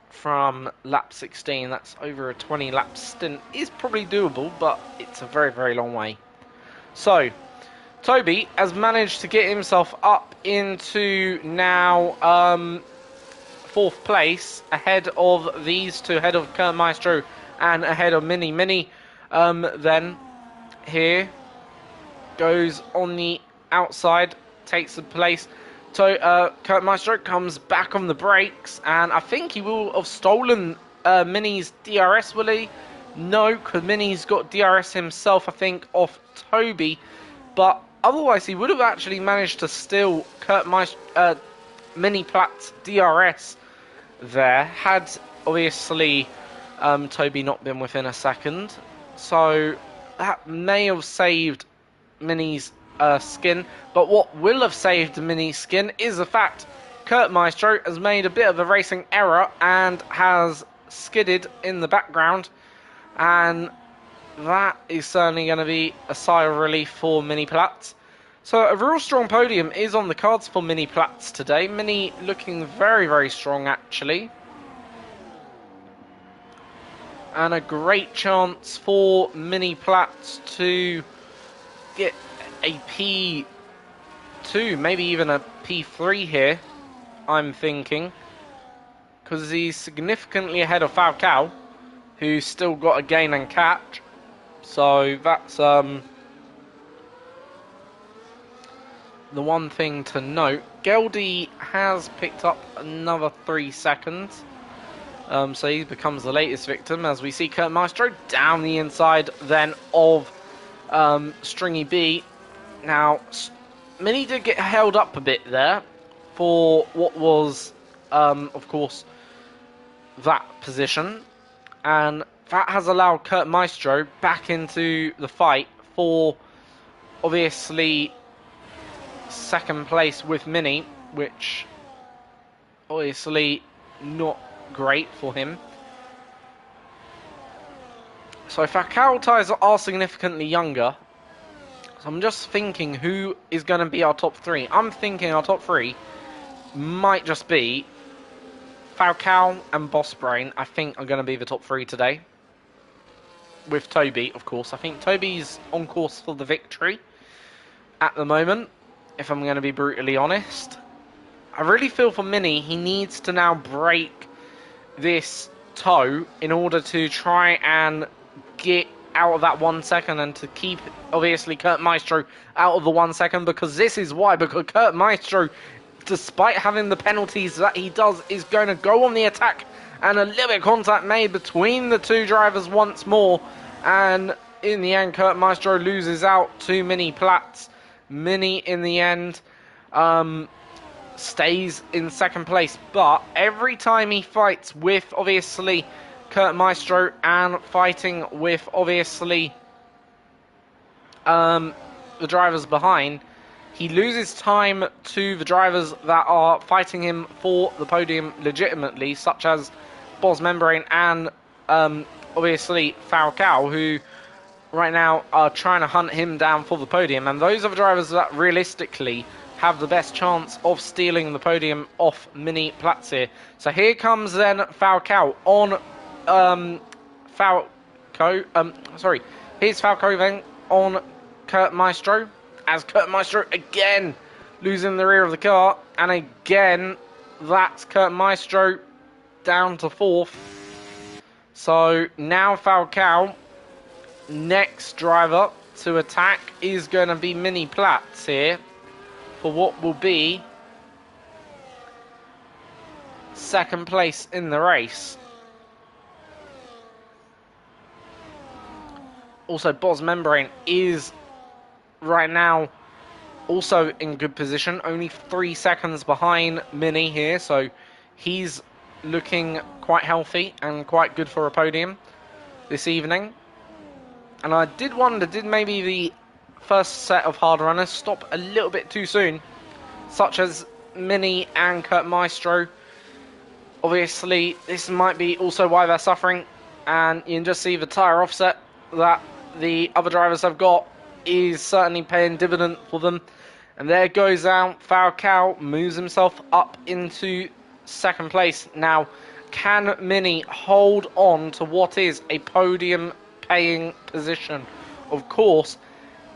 from lap 16. That's over a 20-lap stint. Is probably doable, but it's a very, very long way. So Toby has managed to get himself up into now 4th place, ahead of these two, ahead of Kurt Maestro and ahead of Mini. Mini then here goes on the outside, takes the place. So Kurt Maestro comes back on the brakes, and I think he will have stolen Mini's DRS, will he? No, because Mini's got DRS himself, I think, off Toby. But otherwise, he would have actually managed to steal Mini Platt's DRS there, had obviously Toby not been within a second. So that may have saved Mini's skin. But what will have saved Mini's skin is the fact Kurt Maestro has made a bit of a racing error and has skidded in the background. And that is certainly going to be a sigh of relief for Mini Platz. So a real strong podium is on the cards for Mini Platz today. Mini looking very, very strong actually. And a great chance for Mini Platz to get a P2, maybe even a P3 here, I'm thinking. Because he's significantly ahead of Falcao, who's still got a gain and catch. So that's the one thing to note. Geldy has picked up another 3 seconds. So he becomes the latest victim as we see Kurt Maestro down the inside then of Stringy B. Now, Mini did get held up a bit there for what was, of course, that position. And that has allowed Kurt Maestro back into the fight for, obviously, second place with Mini, which, obviously, not great for him. So Falcao tyres are significantly younger. So I'm just thinking who is going to be our top 3. I'm thinking our top 3 might just be Falcao and Boss Brain. I think are going to be the top 3 today. With Toby, of course. I think Toby's on course for the victory at the moment, if I'm going to be brutally honest. I really feel for Mini, he needs to now break this toe in order to try and get out of that 1 second and to keep, obviously, Kurt Maestro out of the 1 second, because this is why, because Kurt Maestro, despite having the penalties that he does, is going to go on the attack, and a little bit of contact made between the two drivers once more, and in the end, Kurt Maestro loses out to Mini Platz. Mini, in the end, stays in second place, but every time he fights with, obviously, Kurt Maestro and fighting with, obviously, the drivers behind, he loses time to the drivers that are fighting him for the podium legitimately, such as Boz Membrane and, obviously, Falcao, who right now are trying to hunt him down for the podium, and those are the drivers that realistically have the best chance of stealing the podium off Mini Platz here. So here comes then Falcao on here's Falco then on Kurt Maestro, as Kurt Maestro again losing the rear of the car, and again that's Kurt Maestro down to 4th. So now Falcao, next driver to attack is going to be Mini Platz here for what will be second place in the race. Also, Boz Membrane is right now also in good position, only 3 seconds behind Mini here, so he's looking quite healthy and quite good for a podium this evening. And I did wonder, did maybe the first set of hard runners stop a little bit too soon, such as Mini and Kurt Maestro? Obviously, this might be also why they're suffering, and you can just see the tyre offset that the other drivers have got is certainly paying dividend for them. And there goes out Falcao, moves himself up into second place. Now, can Mini hold on to what is a podium paying position? Of course,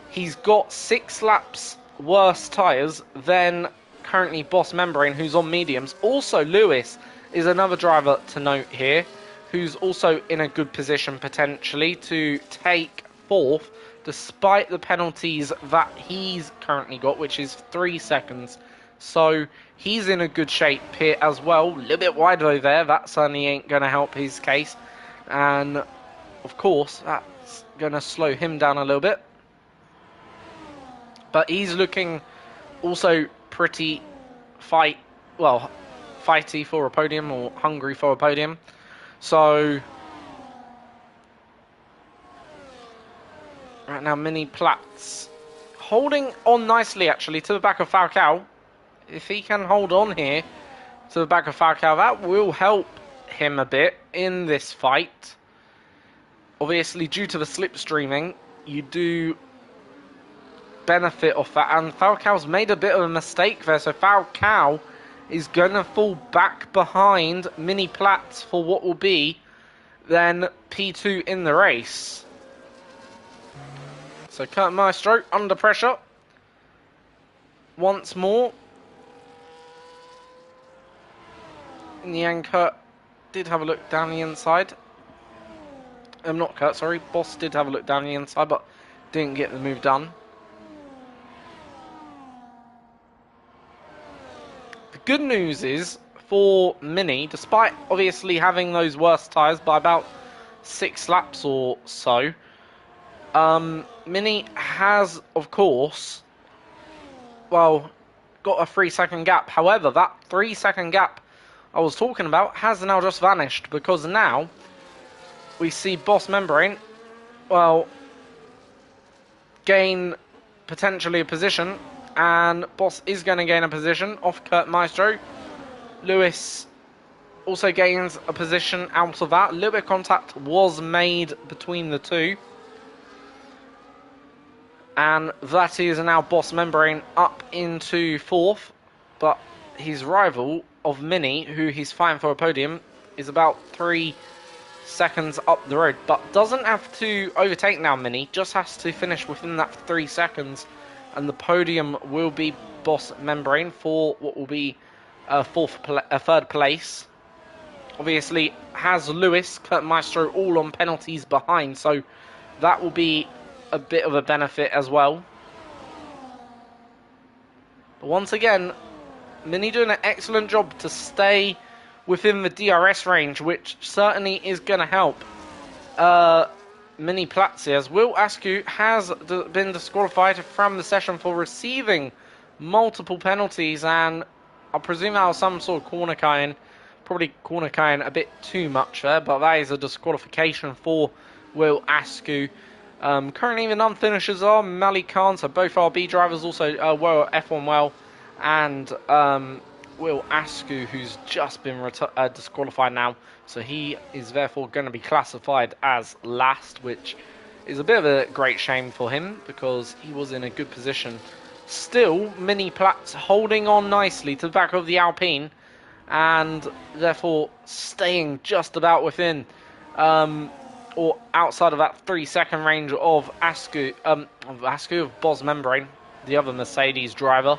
he's got 6 laps worse tyres than currently Boss Membrane, who's on mediums. Also, Lewis is another driver to note here, who's also in a good position potentially to take 4th, despite the penalties that he's currently got, which is 3 seconds. So he's in a good shape here as well. A little bit wide though there, that certainly ain't going to help his case. And of course, that's going to slow him down a little bit. But he's looking also pretty fighty for a podium, or hungry for a podium. So right now, Mini Platz holding on nicely actually to the back of Falcao. If he can hold on here to the back of Falcao, that will help him a bit in this fight. Obviously, due to the slipstreaming, you do benefit off that, and Falcao's made a bit of a mistake there, so Falcao is going to fall back behind Mini Platz for what will be then P2 in the race. So Kurt Maestro under pressure once more. In the end, Kurt did have a look down the inside. Not Kurt, sorry. Boss did have a look down the inside, but didn't get the move done. The good news is, for Mini, despite obviously having those worst tyres by about 6 laps or so, Mini has, of course, well, got a 3-second gap. However, that 3-second gap I was talking about has now just vanished, because now we see Boss Membrane, well, gain potentially a position, and Boss is going to gain a position off Kurt Maestro. Lewis also gains a position out of that. A little bit of contact was made between the two. And that is now Boss Membrane up into 4th, but his rival of Mini, who he's fighting for a podium, is about 3 seconds up the road, but doesn't have to overtake now. Mini just has to finish within that 3 seconds, and the podium will be Boss Membrane for what will be a 3rd place. Obviously has Lewis, Kurt Maestro all on penalties behind, so that will be a bit of a benefit as well. But once again, Mini doing an excellent job to stay within the DRS range, which certainly is going to help Mini Platz. Will Askew has been disqualified from the session for receiving multiple penalties, and I presume that was some sort of corner kine. Probably corner kine a bit too much there, but that is a disqualification for Will Askew. Currently the non-finishers are Malik Khan, so both RB drivers, also F1 Well, and Will Askew, who's just been disqualified now, so he is therefore going to be classified as last, which is a bit of a great shame for him, because he was in a good position. Still, Mini Platz holding on nicely to the back of the Alpine, and therefore staying just about within, or outside of that 3-second range of Askew, of Boss Membrane, the other Mercedes driver,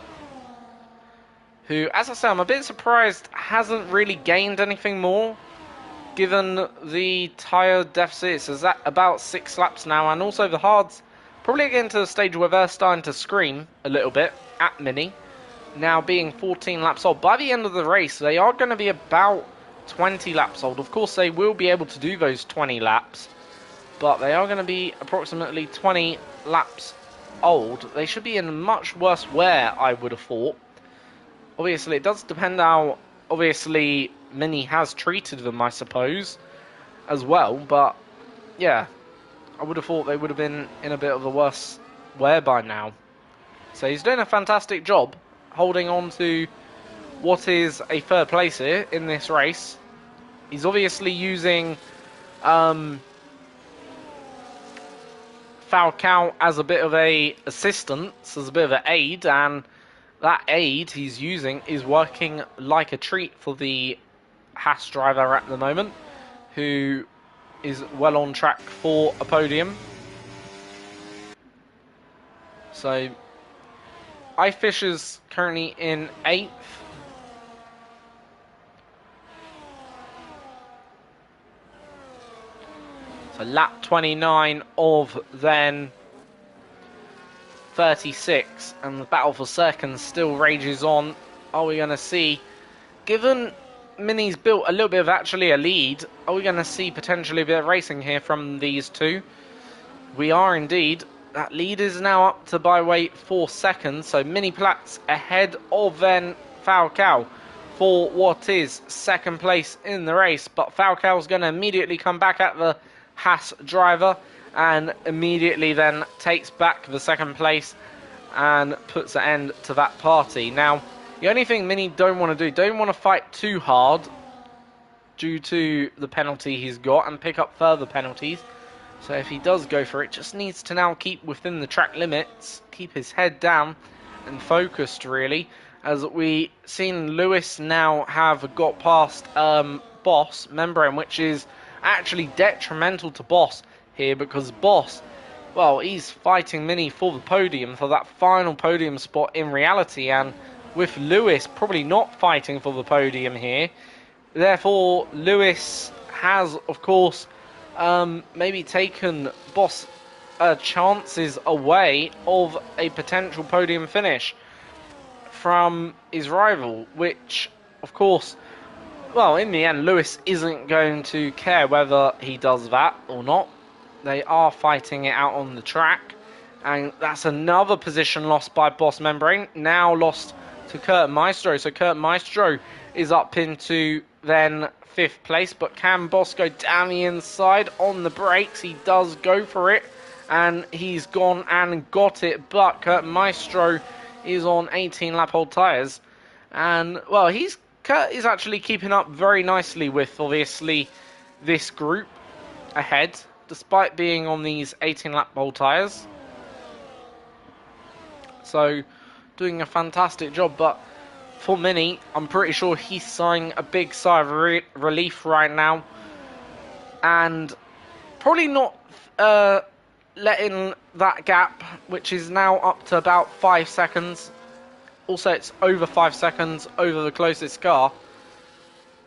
who, as I say, I'm a bit surprised hasn't really gained anything more, given the tyre deficit. Is that about 6 laps now, and also the hards probably getting to the stage where they're starting to scream a little bit at Mini, now being 14 laps old. By the end of the race, they are going to be about 20 laps old. Of course, they will be able to do those 20 laps, but they are going to be approximately 20 laps old. They should be in much worse wear, I would have thought. Obviously, it does depend how, obviously, Mini has treated them, I suppose, as well. But, yeah, I would have thought they would have been in a bit of a worse wear by now. So he's doing a fantastic job holding on to what is a 3rd place here in this race. He's obviously using Falcao as a bit of a assistance, as a bit of an aid, and that aid he's using is working like a treat for the Haas driver at the moment, who is well on track for a podium. So iFish is currently in 8th. So lap 29 of then 36, and the battle for seconds still rages on. Are we going to see, given Mini's built a little bit of actually a lead, are we going to see potentially a bit of racing here from these two? We are indeed. That lead is now up to by weight 4 seconds, so Mini Platz ahead of then Falcao for what is second place in the race. But Falcao's going to immediately come back at the Haas driver and immediately then takes back the second place and puts an end to that party. Now, the only thing Mini don't want to do, don't want to fight too hard due to the penalty he's got and pick up further penalties. So if he does go for it, just needs to now keep within the track limits, keep his head down and focused really. As we seen Lewis now have got past Boss Membrane, which is actually detrimental to Boss here because Boss, well, he's fighting Mini for the podium, for that final podium spot in reality, and with Lewis probably not fighting for the podium here. Therefore, Lewis has, of course, maybe taken Boss chances away of a potential podium finish from his rival, which, of course, well, in the end, Lewis isn't going to care whether he does that or not. They are fighting it out on the track, and that's another position lost by Boss Membrane, now lost to Kurt Maestro. So Kurt Maestro is up into then 5th place, but can Boss go down the inside on the brakes? He does go for it, and he's gone and got it, but Kurt Maestro is on 18 lap old tyres, and well, Kurt is actually keeping up very nicely with obviously this group ahead, despite being on these 18 lap old tyres. So doing a fantastic job, but for Mini, I'm pretty sure he's sighing a big sigh of relief right now, and probably not letting that gap, which is now up to about 5 seconds. Also, it's over 5 seconds over the closest car.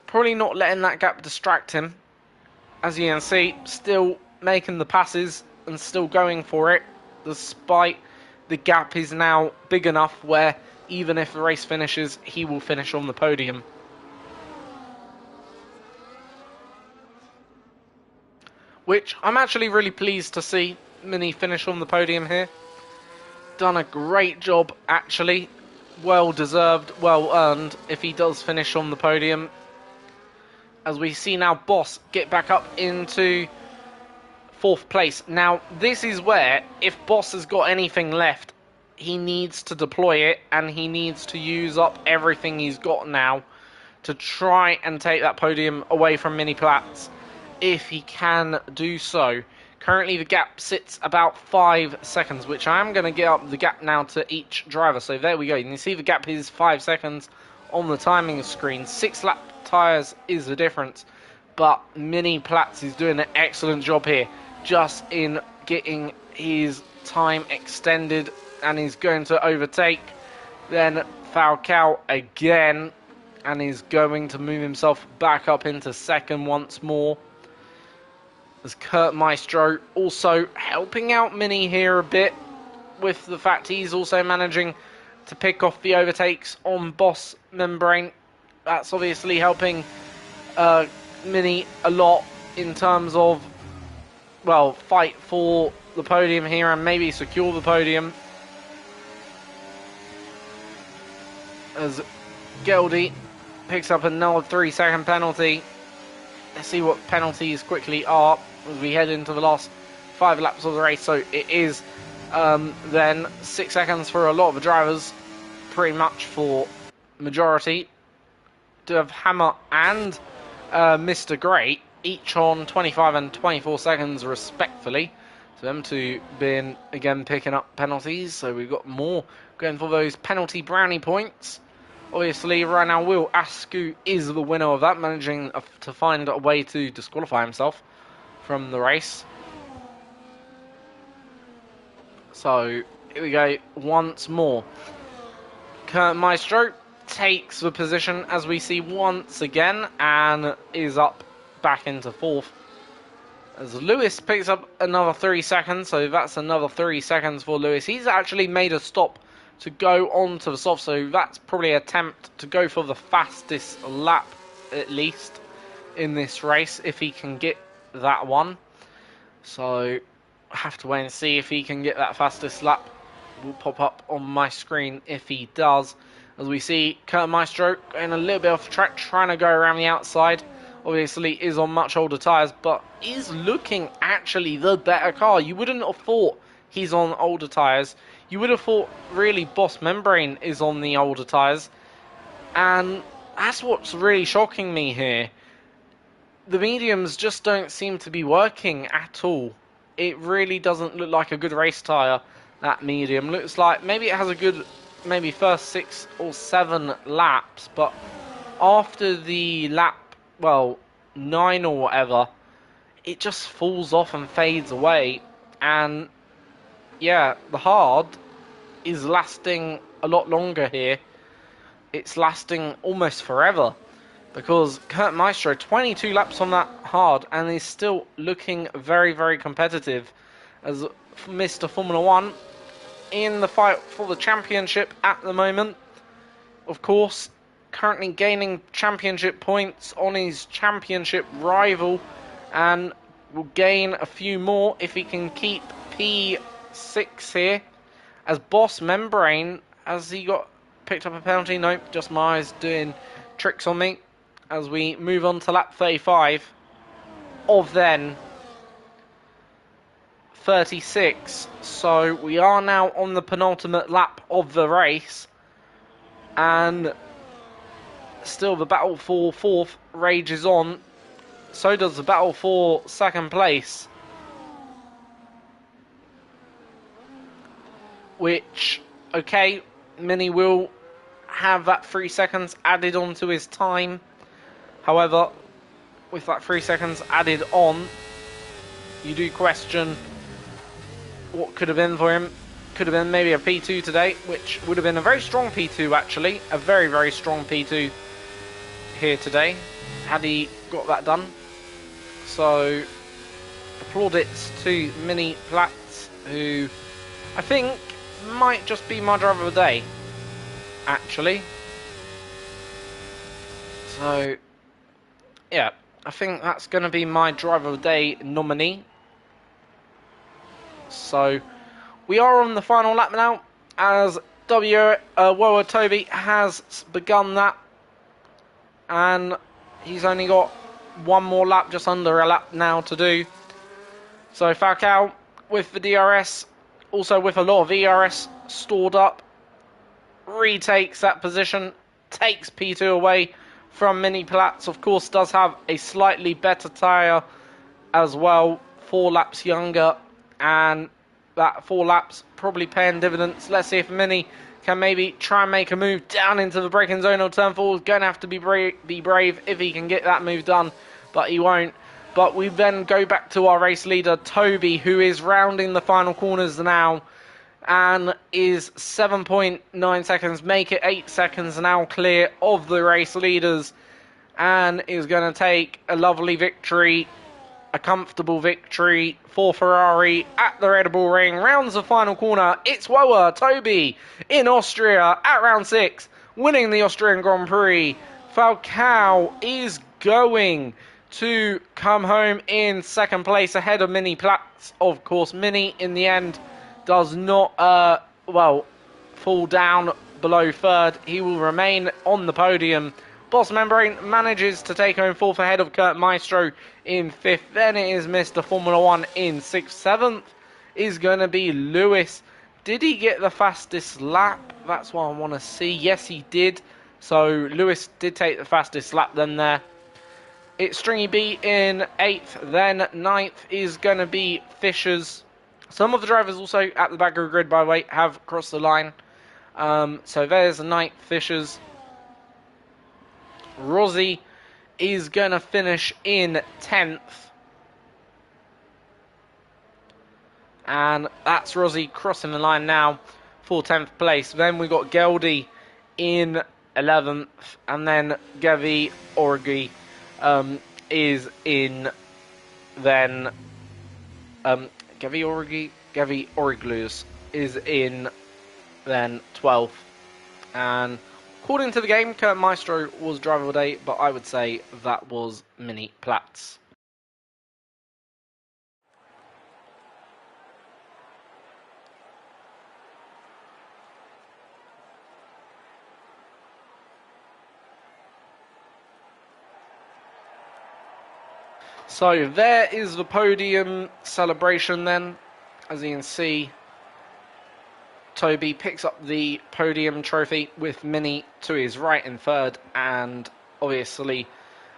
Probably not letting that gap distract him. As you can see, still making the passes and still going for it, despite the gap is now big enough where even if the race finishes, he will finish on the podium. Which I'm actually really pleased to see Mini finish on the podium here. Done a great job, actually. Well deserved, well earned if he does finish on the podium. As we see now Boss get back up into 4th place. Now, this is where, if Boss has got anything left, he needs to deploy it, and he needs to use up everything he's got now to try and take that podium away from Mini Platz, if he can do so. Currently, the gap sits about 5 seconds, which I am going to get up the gap now to each driver. So there we go. You can see the gap is 5 seconds on the timing screen. 6 lap tyres is the difference, but Mini Platz is doing an excellent job here, just in getting his time extended, and he's going to overtake then Falcao again, and he's going to move himself back up into 2nd once more. As Kurt Maestro also helping out Mini here a bit, with the fact he's also managing to pick off the overtakes on Boss Membrane. That's obviously helping Mini a lot in terms of, well, fight for the podium here and maybe secure the podium. As Geldy picks up another 3-second penalty. Let's see what penalties quickly are as we head into the last 5 laps of the race. So it is then 6 seconds for a lot of the drivers, pretty much for majority. To have Hammer and Mr. Great each on 25 and 24 seconds respectfully. So them two being again picking up penalties. So we've got more going for those penalty brownie points. Obviously, right now, Will Askew is the winner of that, managing to find a way to disqualify himself from the race. So, here we go once more. Kurt Maestro takes the position, as we see once again, and is up back into 4th. As Lewis picks up another 3 seconds, so that's another 3 seconds for Lewis. He's actually made a stop to go on to the soft, so that's probably an attempt to go for the fastest lap, at least, in this race, if he can get that one. So, I have to wait and see if he can get that fastest lap. Will pop up on my screen if he does. as we see Kurt Maestro going a little bit off track, trying to go around the outside. Obviously is on much older tyres, but is looking actually the better car. You wouldn't have thought he's on older tyres. You would have thought really Boss Membrane is on the older tyres. And that's what's really shocking me here. The mediums just don't seem to be working at all. It really doesn't look like a good race tyre, that medium. Looks like maybe it has a good, maybe first 6 or 7 laps, but after the lap, well, 9 or whatever, it just falls off and fades away. And yeah, the hard is lasting a lot longer here. It's lasting almost forever, because Kurt Maestro, 22 laps on that hard, and he's still looking very, very competitive as Mr. Formula 1 in the fight for the championship at the moment. Of course, currently gaining championship points on his championship rival, and will gain a few more if he can keep P6 here. As Boss Membrane, has he got picked up a penalty? Nope, just my eyes doing tricks on me. As we move on to lap 35 of then 36. So we are now on the penultimate lap of the race, and still the battle for fourth rages on. So does the battle for second place, which, okay, Mini will have that 3 seconds added onto his time. However, with that 3 seconds added on, you do question what could have been for him. Could have been maybe a P2 today, which would have been a very strong P2 actually. A very, very strong P2 here today, had he got that done. So, plaudits to Mini Platz, who I think might just be my driver of the day, actually. So, yeah, I think that's going to be my driver of the day nominee. So, we are on the final lap now, as Woa Toby has begun that, and he's only got one more lap, just under a lap now to do. So Falcao with the DRS, also with a lot of ERS stored up, retakes that position, takes P2 away from Mini Platz. Of course, does have a slightly better tyre as well, 4 laps younger, and that 4 laps probably paying dividends. Let's see if Mini can maybe try and make a move down into the braking zone or turn 4. Going to have to be brave if he can get that move done, but he won't. But we then go back to our race leader, Toby, who is rounding the final corners now, and is 7.9 seconds, make it 8 seconds now clear of the race leaders, and is going to take a lovely victory, a comfortable victory for Ferrari at the Red Bull Ring. Rounds the final corner. It's Woa Toby in Austria at round 6, winning the Austrian Grand Prix. Falcao is going to come home in second place ahead of Mini Platz. Of course, Mini in the end does not, fall down below third. He will remain on the podium. Boss Membrane manages to take home fourth ahead of Kurt Maestro in fifth. Then it is Mr. Formula 1 in sixth. Seventh is going to be Lewis. Did he get the fastest lap? That's what I want to see. Yes, he did. So Lewis did take the fastest lap then there. It's Stringy B in 8th, then 9th is going to be Fishers. Some of the drivers also at the back of the grid, by the way, have crossed the line. So there's the 9th, Fishers. Rossi is going to finish in 10th. And that's Rossi crossing the line now for 10th place. Then we got Geldy in 11th, and then Gavi Orgi is in then Gavi Origlus is in then 12th. And according to the game, Kurt Maestro was driver of the day, but I would say that was Mini Platz. So there is the podium celebration then. As you can see, Toby picks up the podium trophy with Mini to his right in third, and obviously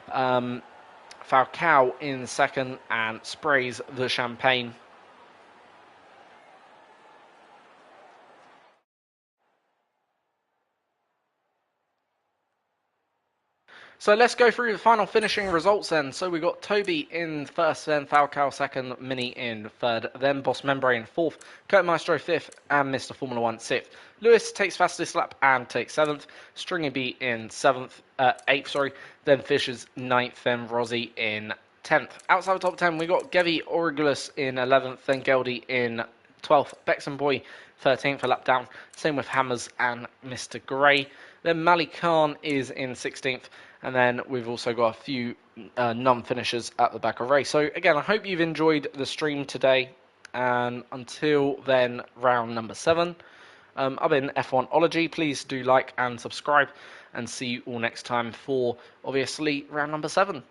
Falcao in second, and sprays the champagne. So let's go through the final finishing results then. So we got Toby in first, then Falcao second, Mini in third, then Boss Membrane fourth, Kurt Maestro fifth, and Mr. Formula 1 sixth. Lewis takes fastest lap and takes seventh, Stringy B in eighth, then Fisher's ninth, then Rossi in 10th. Outside the top 10, we got Gevi Origulis in 11th, then Geldy in 12th, Bexon Boy 13th, a lap down. Same with Hammers and Mr. Gray. Then Malik Khan is in 16th, and then we've also got a few non-finishers at the back of the race. So again, I hope you've enjoyed the stream today, and until then, round number 7. I've been F1ology. Please do like and subscribe, and see you all next time for, obviously, round number 7.